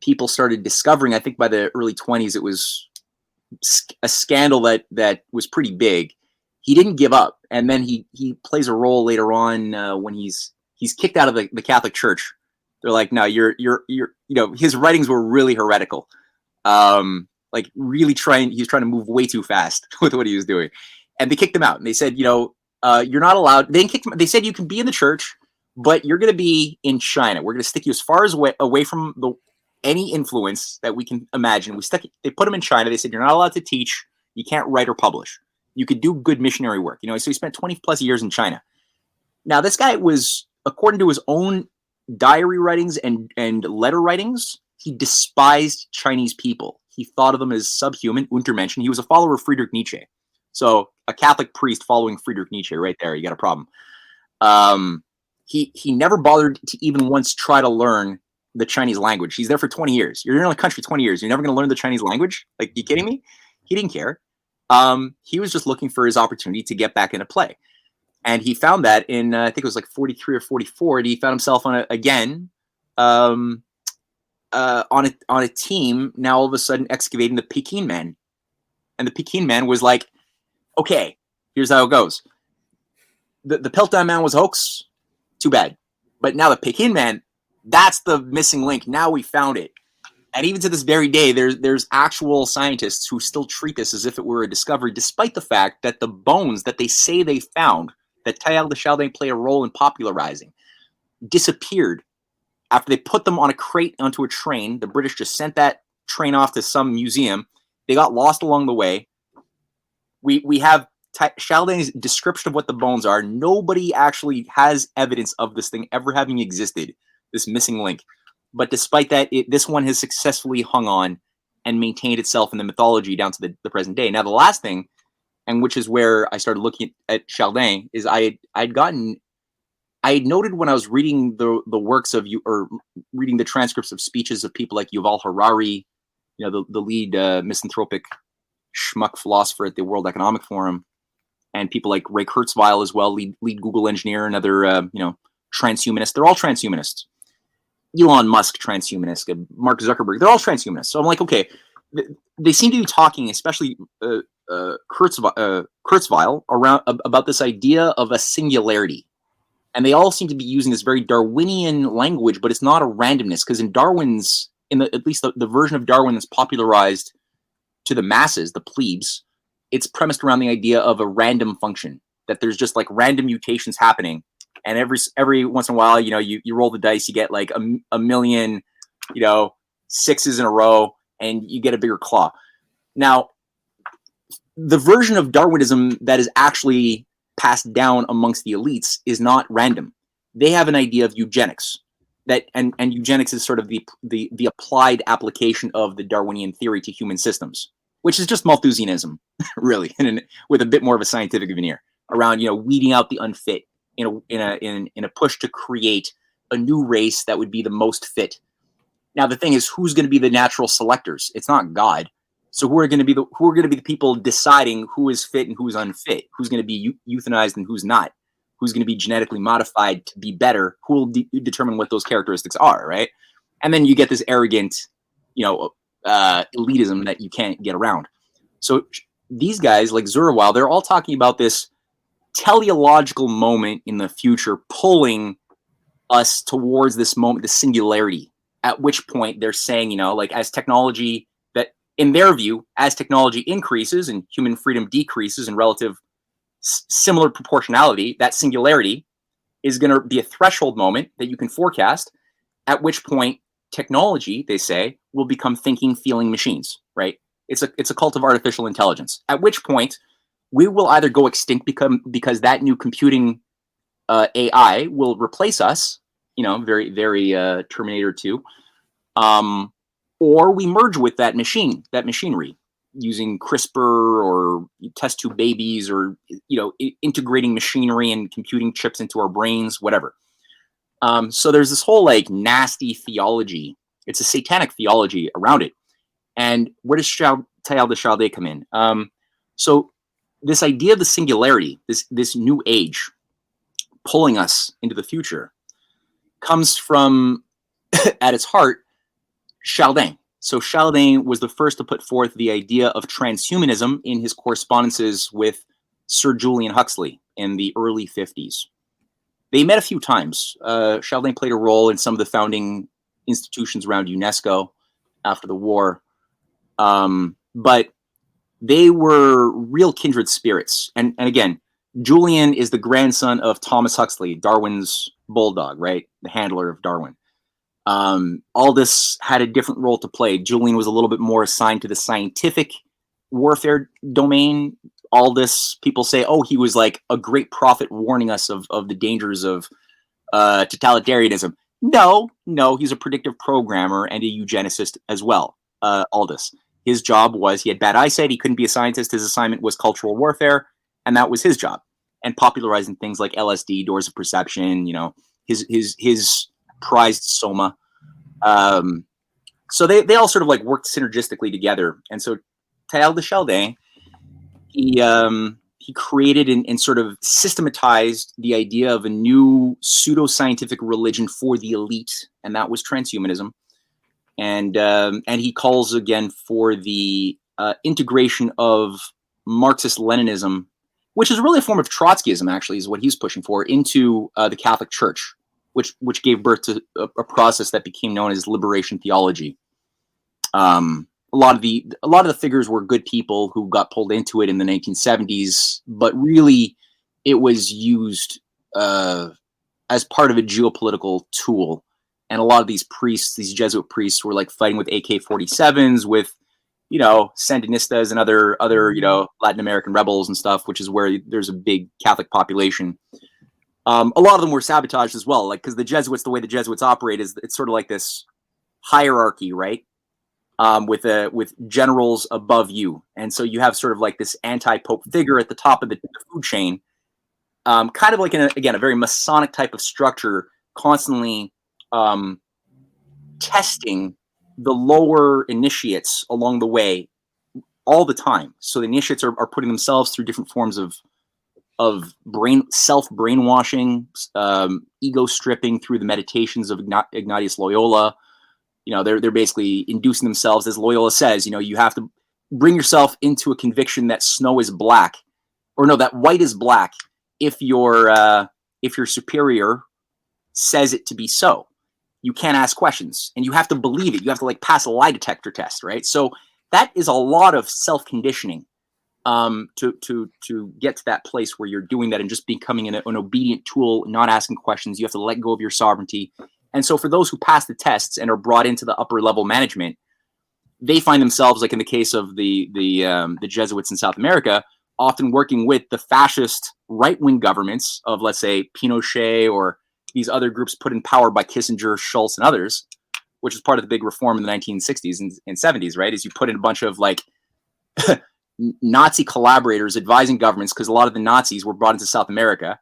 people started discovering, I think by the early 20s, it was a scandal that was pretty big, he didn't give up. And then he plays a role later on when he's kicked out of the Catholic Church. They're like, no, you're his writings were really heretical. Like really he was trying to move way too fast with what he was doing. And they kicked him out. And they said, you're not allowed. They kicked him. They said, you can be in the church, but you're going to be in China. We're going to stick you as far as away from any influence that we can imagine. They put him in China. They said, you're not allowed to teach. You can't write or publish. You could do good missionary work. So he spent 20 plus years in China. Now, this guy was, according to his own diary writings and letter writings, he despised Chinese people. He thought of them as subhuman, Untermenschen. He was a follower of Friedrich Nietzsche. So a Catholic priest following Friedrich Nietzsche, right there, you got a problem. He never bothered to even once try to learn the Chinese language. He's there for 20 years. You're in a country 20 years. You're never going to learn the Chinese language? Like, you kidding me? He didn't care. He was just looking for his opportunity to get back into play. And he found that in, I think it was like 43 or 44, and he found himself on a team now all of a sudden excavating the Peking Man. And the Peking Man was like, okay, here's how it goes. The Piltdown Man was a hoax. Too bad. But now the Peking Man, that's the missing link. Now we found it. And even to this very day, there's actual scientists who still treat this as if it were a discovery, despite the fact that the bones that they say they found, that Teilhard de Chaldin played a role in popularizing, disappeared after they put them on a crate onto a train. The British just sent that train off to some museum. They got lost along the way. We have Chaldin's description of what the bones are. Nobody actually has evidence of this thing ever having existed, this missing link. But despite that, this one has successfully hung on and maintained itself in the mythology down to the present day. Now, the last thing, and which is where I started looking at Chaldin, is I had noted when I was reading the works of or reading the transcripts of speeches of people like Yuval Harari, the lead misanthropic schmuck philosopher at the World Economic Forum, and people like Ray Kurzweil as well, lead Google engineer, and other transhumanists. They're all transhumanists. Elon Musk, transhumanist. Mark Zuckerberg, they're all transhumanists. So I'm like, okay, they seem to be talking, especially Kurzweil, about this idea of a singularity. And they all seem to be using this very Darwinian language, but it's not a randomness, because at least the version of Darwin that's popularized to the masses, the plebes, it's premised around the idea of a random function, that there's just like random mutations happening. And every once in a while, you roll the dice, you get like a million, sixes in a row, and you get a bigger claw. Now, the version of Darwinism that is actually passed down amongst the elites is not random. They have an idea of eugenics, and eugenics is sort of the applied application of the Darwinian theory to human systems, which is just Malthusianism, really, with a bit more of a scientific veneer around weeding out the unfit in a push to create a new race that would be the most fit. Now, the thing is, who's going to be the natural selectors? It's not God. So who are going to be the people deciding who is fit and who's unfit? Who's going to be euthanized and who's not? who's going to be genetically modified to be better, who will determine what those characteristics are, right? And then you get this arrogant, elitism that you can't get around. So these guys like Zurwal, they're all talking about this teleological moment in the future pulling us towards this moment, the singularity, at which point they're saying, as technology, that in their view, as technology increases and human freedom decreases in relative similar proportionality, that singularity is going to be a threshold moment that you can forecast, at which point technology, they say, will become thinking, feeling machines, right? It's a cult of artificial intelligence, at which point we will either go extinct because that new computing AI will replace us, very, very Terminator 2, or we merge with that machinery, using CRISPR or test tube babies, or integrating machinery and computing chips into our brains, whatever. So there's this whole like nasty theology. It's a satanic theology around it. And where does Tayal de Chaldee come in? So this idea of the singularity, this new age pulling us into the future, comes from, at its heart, Chaldee. So Chaldee was the first to put forth the idea of transhumanism in his correspondences with Sir Julian Huxley in the early 50s. They met a few times. Chaldee played a role in some of the founding institutions around UNESCO after the war. But they were real kindred spirits. And again, Julian is the grandson of Thomas Huxley, Darwin's bulldog, right? The handler of Darwin. Aldous had a different role to play. Julian was a little bit more assigned to the scientific warfare domain. Aldous, people say, he was like a great prophet warning us of the dangers of totalitarianism. No, he's a predictive programmer and a eugenicist as well, Aldous. His job was, he had bad eyesight, he couldn't be a scientist, his assignment was cultural warfare, and that was his job. And popularizing things like LSD, doors of perception, his prized soma. So they all sort of like worked synergistically together. And so Tayal de Chaldee, he created and sort of systematized the idea of a new pseudoscientific religion for the elite, and that was transhumanism. And he calls again for the integration of Marxist-Leninism, which is really a form of Trotskyism, actually, is what he's pushing for, into the Catholic Church, which gave birth to a process that became known as liberation theology. A lot of the figures were good people who got pulled into it in the 1970s, but really it was used as part of a geopolitical tool. And a lot of these priests, these Jesuit priests, were like fighting with AK-47s, with Sandinistas and other Latin American rebels and stuff, which is where there's a big Catholic population. A lot of them were sabotaged as well, like because the way the Jesuits operate is it's sort of like this hierarchy, right? With generals above you, and so you have sort of like this anti-pope figure at the top of the food chain, kind of like a very Masonic type of structure, constantly testing the lower initiates along the way all the time. So the initiates are putting themselves through different forms of self-brainwashing, ego stripping through the meditations of Ignatius Loyola. They're basically inducing themselves, as Loyola says, you have to bring yourself into a conviction that snow is black, or no, that white is black if your superior says it to be so. You can't ask questions, and you have to believe it. You have to like pass a lie detector test, right? So that is a lot of self-conditioning to get to that place where you're doing that and just becoming an obedient tool, not asking questions. You have to let go of your sovereignty. And so for those who pass the tests and are brought into the upper level management, they find themselves, like in the case of the Jesuits in South America, often working with the fascist right-wing governments of, let's say, Pinochet or these other groups put in power by Kissinger, Schultz, and others, which is part of the big reform in the 1960s and 70s, right? Is you put in a bunch of like Nazi collaborators advising governments, because a lot of the Nazis were brought into South America,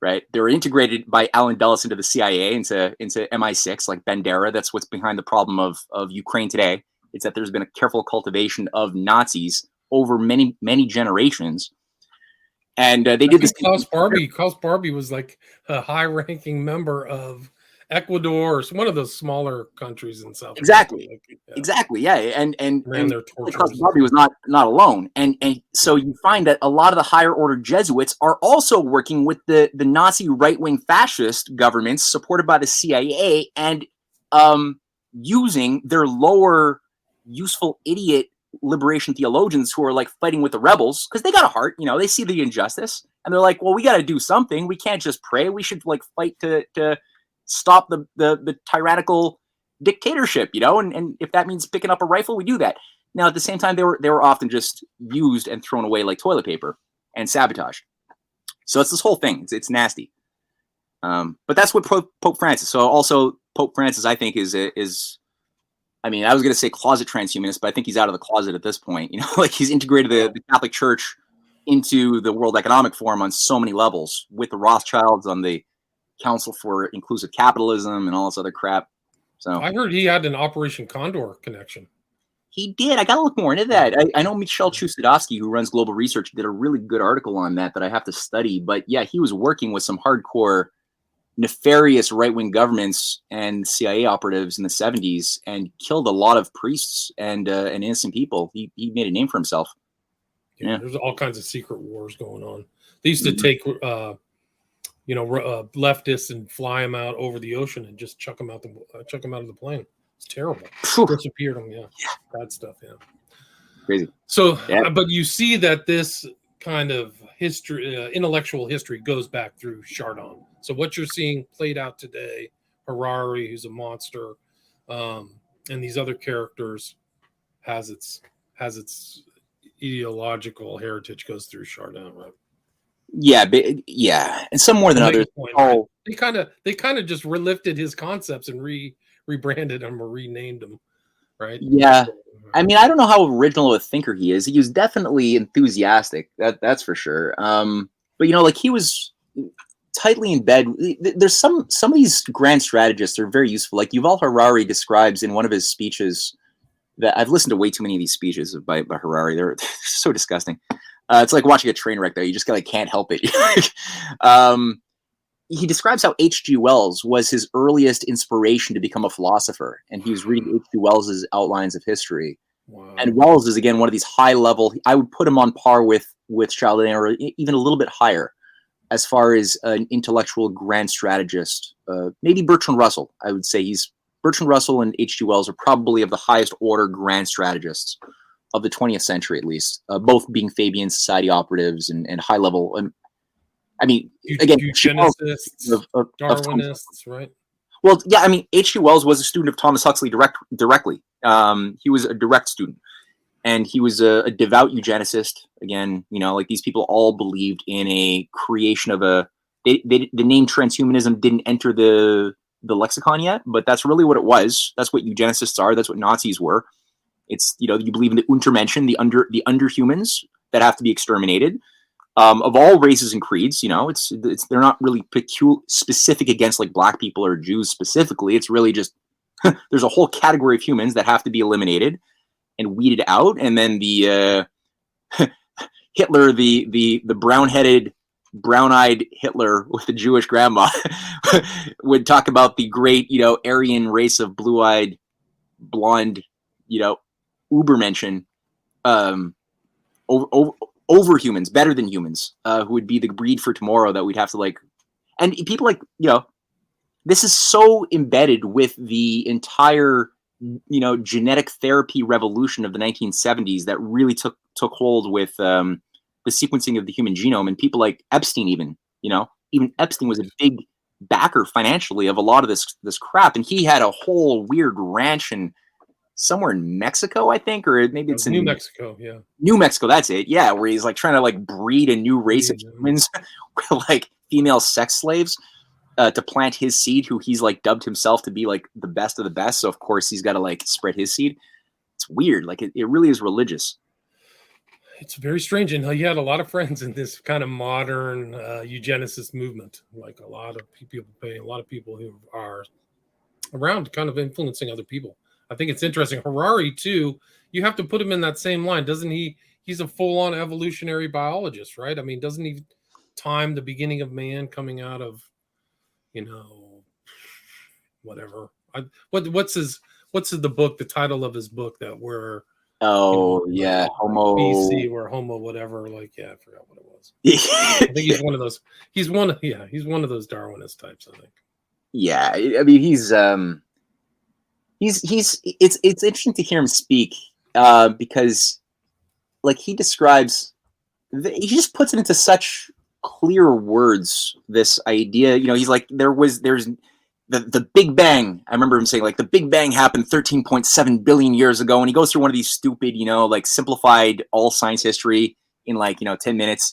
right? They were integrated by Alan Dulles into the CIA, into MI6, like Bandera. That's what's behind the problem of Ukraine today. It's that there's been a careful cultivation of Nazis over many, many generations. And they I did this. think Klaus Barbie was like a high-ranking member of Ecuador, or one of those smaller countries in South America. Exactly. Exactly. Yeah. And ran their Klaus tortures. Barbie was not alone. And so you find that a lot of the higher order Jesuits are also working with the Nazi right-wing fascist governments supported by the CIA, and using their lower useful idiot liberation theologians who are like fighting with the rebels because they got a heart, they see the injustice and they're like, well, we got to do something. We can't just pray. We should like fight to stop the tyrannical dictatorship, and if that means picking up a rifle, we do that. Now, at the same time, they were often just used and thrown away like toilet paper and sabotaged. So it's this whole thing. It's nasty. But that's what Pope Francis. So also Pope Francis, I think, is I mean, I was going to say closet transhumanist, but I think he's out of the closet at this point. Like he's integrated the Catholic Church into the World Economic Forum on so many levels, with the Rothschilds on the Council for Inclusive Capitalism and all this other crap. So I heard he had an Operation Condor connection. He did. I got to look more into that. I know Michel Chusudovsky, who runs Global Research, did a really good article on that I have to study. But yeah, he was working with some hardcore, nefarious right-wing governments and CIA operatives in the 70s and killed a lot of priests and innocent people. He made a name for himself. Yeah, there's all kinds of secret wars going on. They used to take leftists and fly them out over the ocean and just chuck them out of the plane. It's terrible. Disappeared them. Yeah, bad stuff. Yeah, crazy. So, but you see that this kind of history, intellectual history, goes back through Chardin. So what you're seeing played out today, Harari, who's a monster, and these other characters, has its ideological heritage goes through Chardin, right? Yeah, and some more than others. Right? They kind of just relifted his concepts and rebranded them or renamed them, right? Yeah. I mean, I don't know how original a thinker he is. He was definitely enthusiastic. That's for sure. But like he was tightly in bed. There's some of these grand strategists are very useful. Like Yuval Harari describes in one of his speeches, that I've listened to way too many of these speeches by Harari. They're so disgusting. It's like watching a train wreck, though. You just can't help it. He describes how H.G. Wells was his earliest inspiration to become a philosopher, and he was reading H.G. Wells's Outlines of History. Wow. And Wells is, again, one of these high-level, I would put him on par with Chardin, or even a little bit higher, as far as an intellectual grand strategist. Maybe Bertrand Russell. I would say Bertrand Russell and H.G. Wells are probably of the highest order grand strategists of the 20th century, at least, both being Fabian Society operatives and high-level. I mean, again, eugenicists, Darwinists, right? Well, yeah, I mean, H.G. Wells was a student of Thomas Huxley directly. He was a direct student, and he was a devout eugenicist. Again, like these people all believed in a creation of the name transhumanism didn't enter the lexicon yet, but that's really what it was. That's what eugenicists are. That's what Nazis were. It's, you believe in the Untermenschen, the underhumans that have to be exterminated. Of all races and creeds, they're not really specific against like black people or Jews specifically. It's really just there's a whole category of humans that have to be eliminated and weeded out, and then the Hitler, the brown-headed, brown-eyed Hitler with the Jewish grandma would talk about the great, Aryan race of blue-eyed, blonde, Übermenschen, over humans, better than humans, who would be the breed for tomorrow that we'd have to and people this is so embedded with the entire, genetic therapy revolution of the 1970s that really took hold with the sequencing of the human genome, and people like Epstein, even Epstein was a big backer financially of a lot of this crap, and he had a whole weird ranch somewhere in Mexico, I think, or maybe it's in New Mexico. Yeah, New Mexico. That's it. Yeah, where he's trying to breed a new race of humans with female sex slaves to plant his seed, who he's dubbed himself to be the best of the best. So of course he's got to spread his seed. It's weird. It really is religious. It's very strange, and he had a lot of friends in this kind of modern eugenicist movement. A lot of people who are around, kind of influencing other people. I think it's interesting. Harari too. You have to put him in that same line, doesn't he? he's a full-on evolutionary biologist, right? I mean, doesn't he time the beginning of man coming out of, whatever. What's the book? The title of his book that we're Homo BC or Homo whatever. Like, yeah, I forgot what it was. I think he's one of those. He's one of those Darwinist types, I think. Yeah, I mean, he's it's interesting to hear him speak because, like, he describes, he just puts it into such clear words. This idea, he's like, there's the Big Bang. I remember him saying, like, the Big Bang happened 13.7 billion years ago, and he goes through one of these stupid, like, simplified all science history in, like, 10 minutes,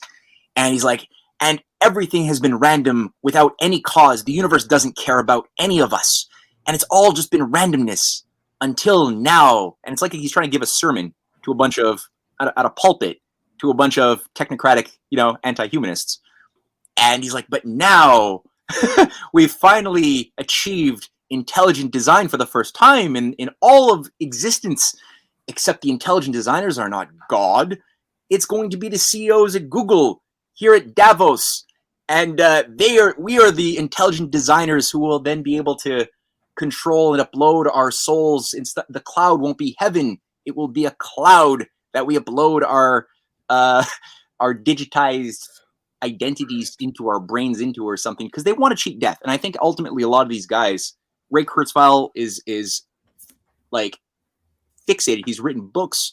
and he's like, and everything has been random without any cause. The universe doesn't care about any of us, and it's all just been randomness until now. And it's like he's trying to give a sermon to a bunch of, at a pulpit, to a bunch of technocratic, anti-humanists. And he's like, but now we've finally achieved intelligent design for the first time in all of existence, except the intelligent designers are not God. It's going to be the CEOs at Google here at Davos. And we are the intelligent designers who will then be able to control and upload our souls. The cloud won't be heaven. It will be a cloud that we upload our digitized identities into, our brains into, or something, because they want to cheat death. And I think ultimately a lot of these guys, Ray Kurzweil is like fixated. He's written books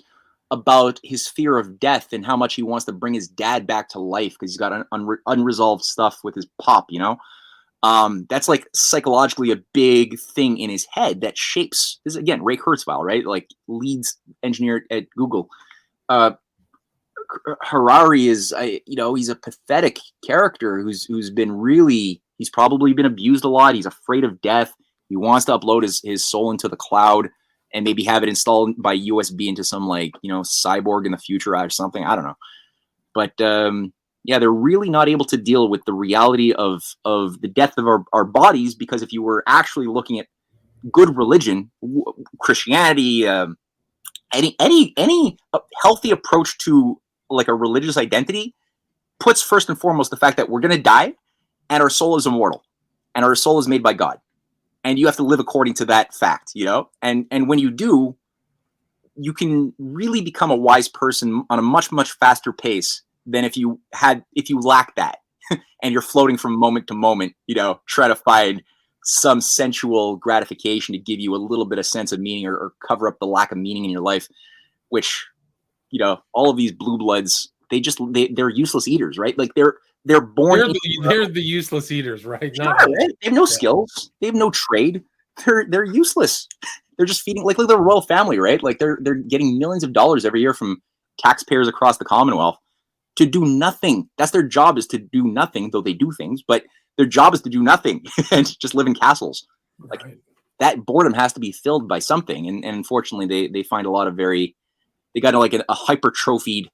about his fear of death and how much he wants to bring his dad back to life because he's got unresolved stuff with his pop, that's like psychologically a big thing in his head that shapes this. Again, Ray Kurzweil, right? Like, leads engineer at Google. Harari is, he's a pathetic character who's been really, he's probably been abused a lot. He's afraid of death. He wants to upload his soul into the cloud and maybe have it installed by USB into some, like, cyborg in the future or something. I don't know. But yeah, they're really not able to deal with the reality of the death of our bodies, because if you were actually looking at good religion, Christianity, any healthy approach to, like, a religious identity puts first and foremost the fact that we're going to die and our soul is immortal and our soul is made by God. And you have to live according to that fact, and when you do, you can really become a wise person on a much, much faster pace than if you lack that and you're floating from moment to moment, try to find some sensual gratification to give you a little bit of sense of meaning or cover up the lack of meaning in your life, which, all of these blue bloods, they're useless eaters, right? Like, they're born. They're the useless eaters, right? Sure, right? They have no skills. They have no trade. They're useless. They're just feeding. Like, look at the royal family, right? Like, they're getting millions of dollars every year from taxpayers across the Commonwealth to do nothing. That's their job, is to do nothing. Though they do things, but their job is to do nothing and just live in castles. Like, that boredom has to be filled by something. And unfortunately, they find a lot of they got like a hypertrophied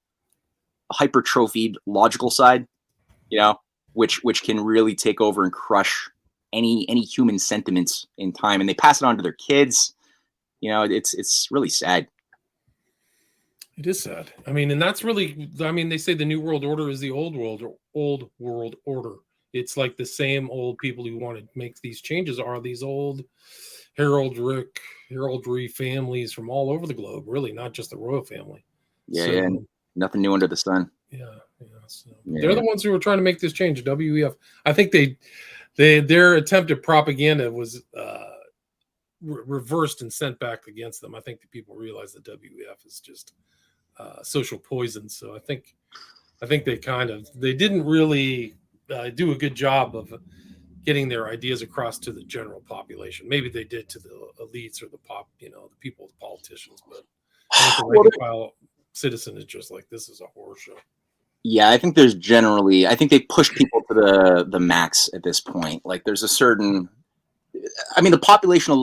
logical side, which can really take over and crush any human sentiments in time, and they pass it on to their kids. It's really sad. It is sad. I mean, and that's really, they say the New World Order is the old world order. It's like the same old people who want to make these changes are these old heraldry families from all over the globe, really, not just the royal family. Yeah, nothing new under the sun. They're the ones who were trying to make this change. WEF. I think their attempted propaganda was reversed and sent back against them. I think the people realize that WEF is just social poison. So I think they didn't really do a good job of getting their ideas across to the general population. Maybe they did to the elites or the people, the politicians, but I think the rank and file citizen is just like, this is a horror show. Yeah, I think they push people to the max at this point. Like, there's a certain, the population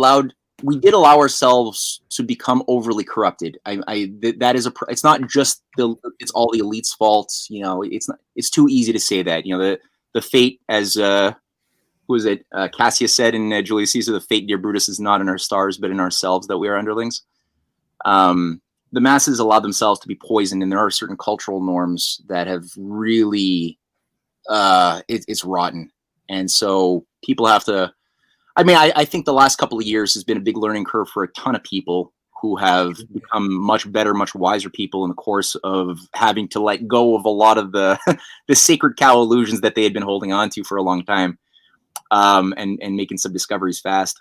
we did allow ourselves to become overly corrupted. It's not just it's all the elite's fault. It's too easy to say that. The fate, as who is it? Cassius said in Julius Caesar, the fate, dear Brutus, is not in our stars, but in ourselves, that we are underlings. the masses allow themselves to be poisoned, and there are certain cultural norms that have really, it's rotten. And so people have to, I mean, I think the last couple of years has been a big learning curve for a ton of people who have become much better, much wiser people in the course of having to let go of a lot of the the sacred cow illusions that they had been holding on to for a long time, and making some discoveries fast.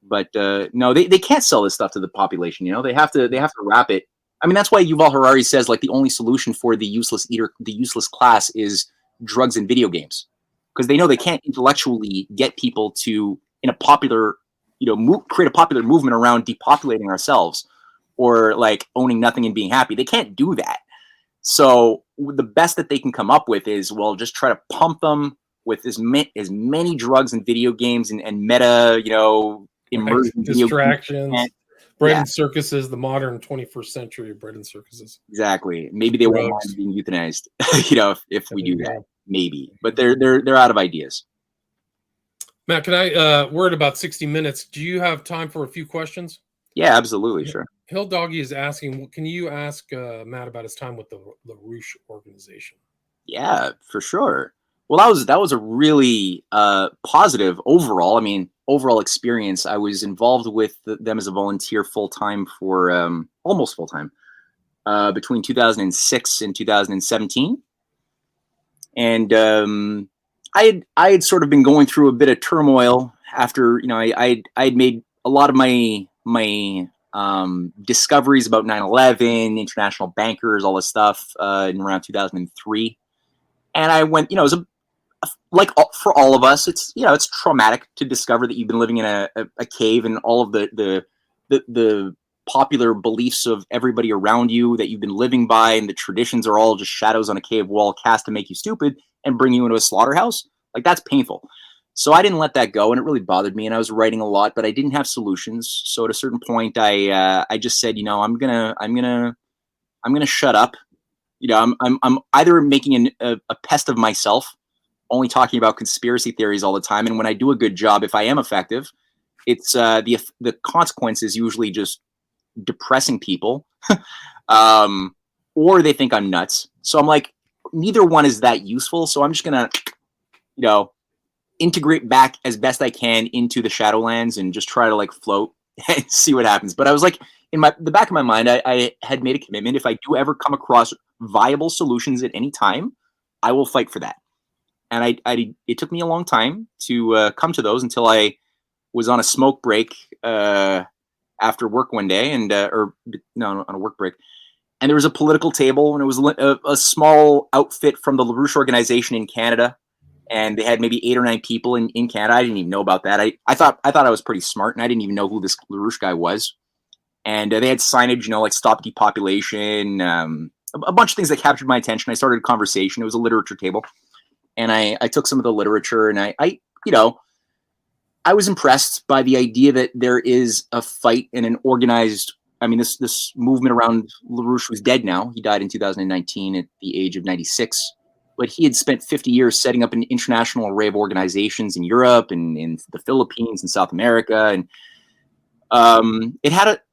But no, they can't sell this stuff to the population. You know, they have to wrap it. I mean, that's why Yuval Harari says like the only solution for the useless class is drugs and video games, because they know they can't intellectually get people to, in a popular, create a popular movement around depopulating ourselves or like owning nothing and being happy. They can't do that. So the best that they can come up with is, well, just try to pump them with as many drugs and video games and meta, immersion distractions, bread and circuses, the modern 21st century bread and circuses. Exactly. Maybe they won't mind being euthanized, if we do that, maybe. But they're out of ideas. Matt, can I, we're at about 60 minutes. Do you have time for a few questions? Yeah, absolutely. Sure. Hill Doggy is asking, can you ask Matt about his time with the LaRouche organization? Yeah, for sure. Well, that was a really positive overall experience. I was involved with them as a volunteer full-time for almost full-time between 2006 and 2017. And I had sort of been going through a bit of turmoil after, I had made a lot of my discoveries about 9/11, international bankers, all this stuff in around 2003. And I went, it was like for all of us, it's traumatic to discover that you've been living in a cave, and all of the popular beliefs of everybody around you that you've been living by, and the traditions are all just shadows on a cave wall cast to make you stupid and bring you into a slaughterhouse. Like, that's painful. So I didn't let that go, and it really bothered me. And I was writing a lot, but I didn't have solutions. So at a certain point, I just said, I'm gonna shut up. I'm either making a pest of myself, only talking about conspiracy theories all the time. And when I do a good job, if I am effective, it's the consequence is usually just depressing people, or they think I'm nuts. So I'm like, neither one is that useful. So I'm just gonna, integrate back as best I can into the Shadowlands and just try to like float and see what happens. But I was like, in the back of my mind, I had made a commitment. If I do ever come across viable solutions at any time, I will fight for that. And it took me a long time to come to those, until I was on a smoke break after work one day, and on a work break. And there was a political table, and it was a small outfit from the LaRouche organization in Canada. And they had maybe 8 or 9 people in Canada. I didn't even know about that. I thought I was pretty smart, and I didn't even know who this LaRouche guy was. And they had signage, like stop depopulation, a bunch of things that captured my attention. I started a conversation. It was a literature table. And I took some of the literature, and I was impressed by the idea that there is a fight and an organized, this movement around LaRouche was dead now. He died in 2019 at the age of 96. But he had spent 50 years setting up an international array of organizations in Europe and in the Philippines and South America. And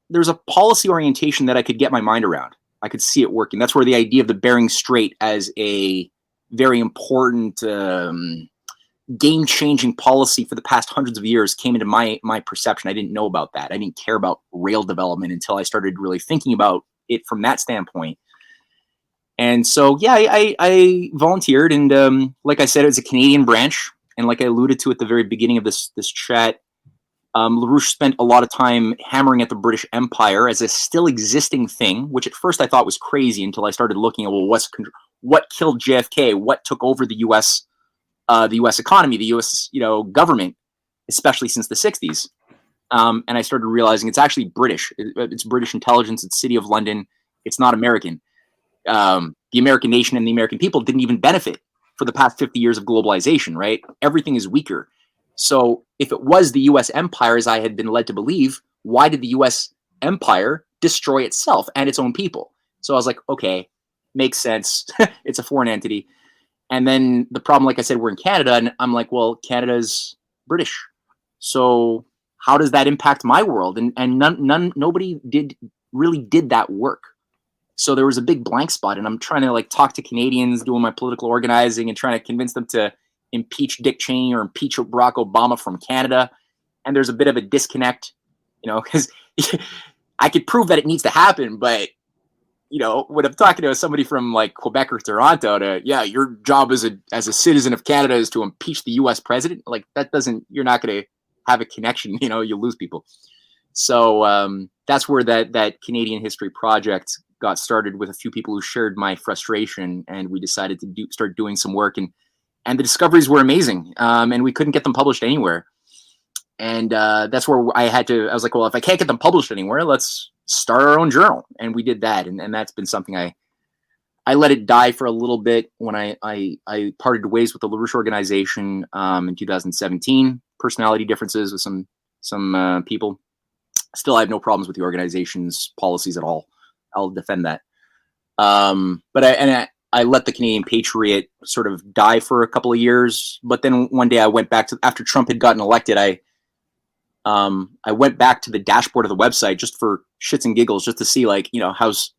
there's a policy orientation that I could get my mind around. I could see it working. That's where the idea of the Bering Strait as a very important game-changing policy for the past hundreds of years came into my perception. I didn't know about that. I didn't care about rail development until I started really thinking about it from that standpoint. And so, yeah, I volunteered, and like I said, it was a Canadian branch. And like I alluded to at the very beginning of this chat, LaRouche spent a lot of time hammering at the British Empire as a still existing thing, which at first I thought was crazy until I started looking at, well, what killed JFK? What took over the U.S. Economy, the U.S. Government, especially since the 60s? And I started realizing it's actually British. It's British intelligence. It's City of London. It's not American. The American nation and the American people didn't even benefit for the past 50 years of globalization, right? Everything is weaker. So if it was the U.S. empire, as I had been led to believe, why did the U.S. empire destroy itself and its own people? So I was like, okay, makes sense. It's a foreign entity. And then the problem, like I said, we're in Canada, and I'm like, well, Canada's British. So how does that impact my world? And nobody really did that work. So there was a big blank spot, and I'm trying to like talk to Canadians, doing my political organizing and trying to convince them to impeach Dick Cheney or impeach Barack Obama from Canada. And there's a bit of a disconnect, because I could prove that it needs to happen, but when I'm talking to somebody from like Quebec or Toronto, your job as a citizen of Canada is to impeach the U.S. president. Like you're not going to have a connection. You lose people. So that's where that Canadian History Project got started, with a few people who shared my frustration, and we decided to start doing some work, and the discoveries were amazing, and we couldn't get them published anywhere. And that's where I was like, well, if I can't get them published anywhere, let's start our own journal. And we did that. And that's been something I let it die for a little bit when I parted ways with the LaRouche organization in 2017. Personality differences with some people. Still, I have no problems with the organization's policies at all. I'll defend that. But I let the Canadian Patriot sort of die for a couple of years. But then one day I went back to, after Trump had gotten elected, I went back to the dashboard of the website just for shits and giggles, just to see like, how's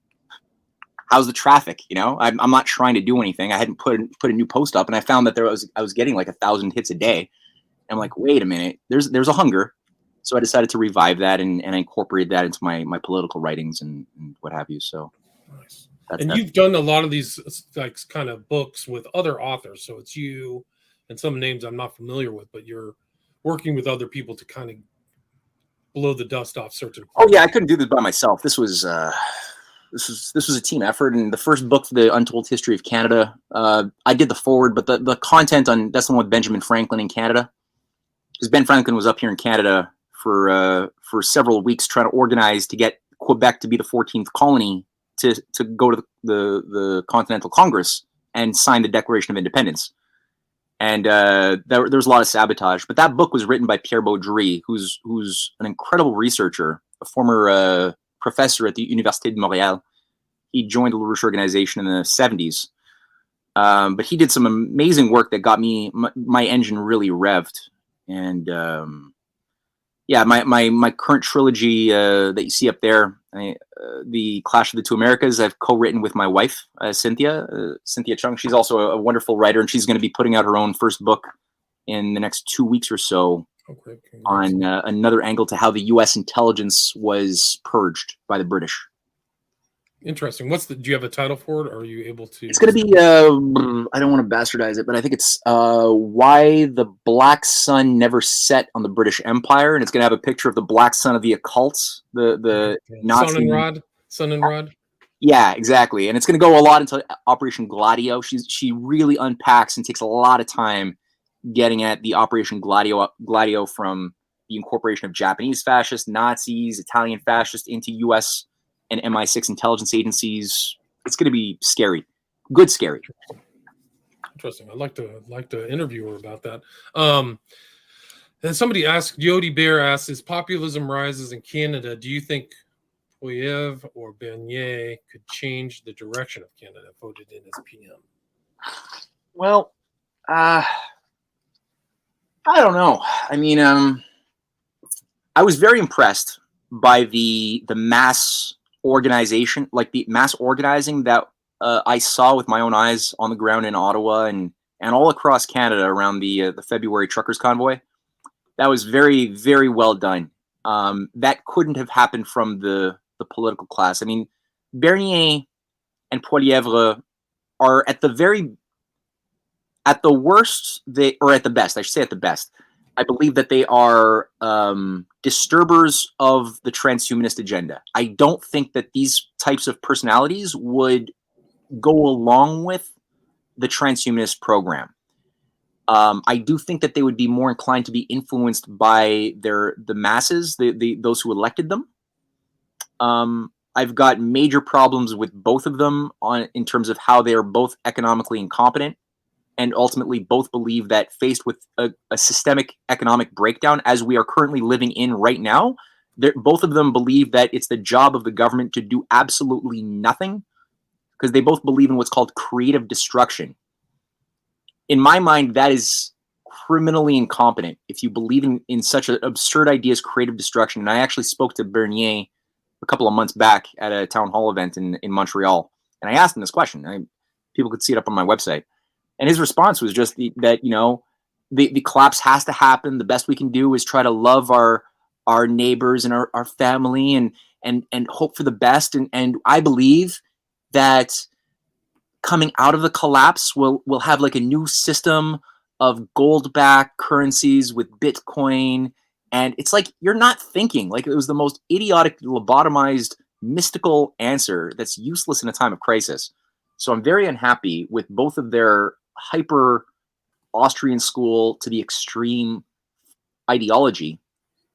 the traffic, I'm not trying to do anything. I hadn't put a new post up, and I found that I was getting like 1,000 hits a day. And I'm like, wait a minute, there's a hunger. So I decided to revive that and I incorporated that into my political writings and what have you. So nice. And you've done a lot of these like kind of books with other authors. So it's you and some names I'm not familiar with, but you're working with other people to kind of blow the dust off certain. Oh yeah, I couldn't do this by myself. This was a team effort. And the first book, The Untold History of Canada, I did the foreword, but the content on that's the one with Benjamin Franklin in Canada, because Ben Franklin was up here in Canada for several weeks trying to organize to get Quebec to be the 14th colony to go to the Continental Congress and sign the Declaration of Independence. And there was a lot of sabotage. But that book was written by Pierre Baudry, who's an incredible researcher, a former professor at the Université de Montréal. He joined the LaRouche organization in the 70s. But he did some amazing work that got me my engine really revved. And my current trilogy that you see up there, The Clash of the Two Americas, I've co-written with my wife, Cynthia Chung. She's also a wonderful writer, and she's going to be putting out her own first book in the next 2 weeks or so on another angle to how the U.S. intelligence was purged by the British. Interesting. Do you have a title for it? Or are you able to? It's going to be, I don't want to bastardize it, but I think it's Why the Black Sun Never Set on the British Empire. And it's going to have a picture of the black sun of the occult, the Nazi. Sun and Rod. Yeah, exactly. And it's going to go a lot into Operation Gladio. She really unpacks and takes a lot of time getting at the Operation Gladio from the incorporation of Japanese fascists, Nazis, Italian fascists into U.S. and MI6 intelligence agencies. It's going to be scary. Good scary. Interesting. I'd like to interview her about that. And somebody asked, Yodi Bear asks, as populism rises in Canada, do you think Poilievre or Bernier could change the direction of Canada? Voted in as PM. Well, I don't know. I mean, I was very impressed by the mass organization, like the mass organizing that I saw with my own eyes on the ground in Ottawa and all across Canada around the February truckers convoy. That was very, very well done. That couldn't have happened from the political class. I mean, Bernier and Poilievre are at the worst, or at the best, I should say at the best, I believe that they are disturbers of the transhumanist agenda. I don't think that these types of personalities would go along with the transhumanist program. I do think that they would be more inclined to be influenced by the masses, those who elected them. I've got major problems with both of them in terms of how they are both economically incompetent, and ultimately both believe that faced with a systemic economic breakdown as we are currently living in right now, both of them believe that it's the job of the government to do absolutely nothing, because they both believe in what's called creative destruction. In my mind, that is criminally incompetent if you believe in such an absurd idea as creative destruction. And I actually spoke to Bernier a couple of months back at a town hall event in Montreal, and I asked him this question. People could see it up on my website, and his response was just that the collapse has to happen. The best we can do is try to love our neighbors and our family and hope for the best. And I believe that coming out of the collapse, we'll have like a new system of gold-backed currencies with Bitcoin. And it's like, you're not thinking. Like, it was the most idiotic, lobotomized, mystical answer that's useless in a time of crisis. So I'm very unhappy with both of their hyper Austrian school to the extreme ideology,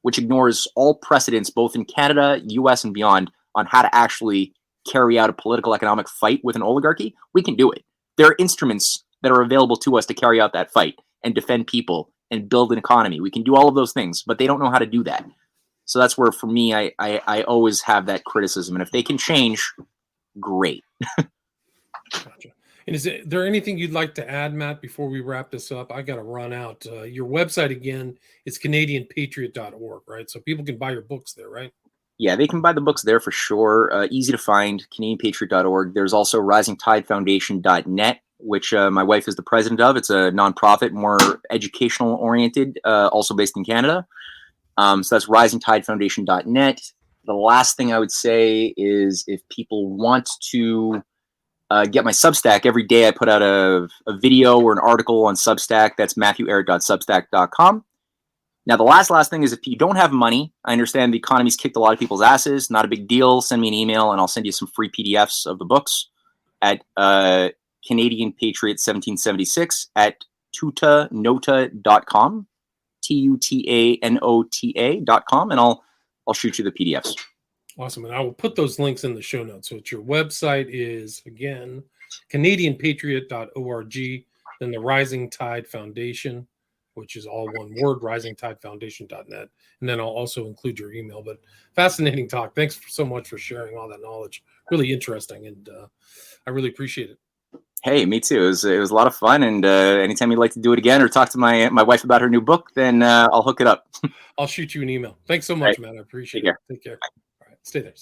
which ignores all precedents, both in Canada, US, and beyond, on how to actually carry out a political economic fight with an oligarchy. We can do it. There are instruments that are available to us to carry out that fight and defend people and build an economy. We can do all of those things, but they don't know how to do that. So that's where, for me, I always have that criticism. And if they can change, great. Gotcha. And is there anything you'd like to add, Matt, before we wrap this up? I got to run out. Your website, again, is CanadianPatriot.org, right? So people can buy your books there, right? Yeah, they can buy the books there for sure. Easy to find, CanadianPatriot.org. There's also RisingTideFoundation.net, which my wife is the president of. It's a nonprofit, more educational oriented, also based in Canada. So that's RisingTideFoundation.net. The last thing I would say is, if people want to get my Substack, every day I put out a video or an article on Substack. That's MatthewEhret.substack.com. Now, the last thing is, if you don't have money, I understand the economy's kicked a lot of people's asses. Not a big deal. Send me an email and I'll send you some free PDFs of the books at Canadian Patriot 1776 at tutanota.com, tutanota.com, and I'll shoot you the PDFs. Awesome. And I will put those links in the show notes. So it's your website is, again, CanadianPatriot.org, then the Rising Tide Foundation, which is all one word, RisingTideFoundation.net. And then I'll also include your email. But fascinating talk. Thanks so much for sharing all that knowledge. Really interesting. And I really appreciate it. Hey, me too. It was a lot of fun. And anytime you'd like to do it again or talk to my wife about her new book, then I'll hook it up. I'll shoot you an email. Thanks so much, Matt. I appreciate it. Take care. All right. Stay there.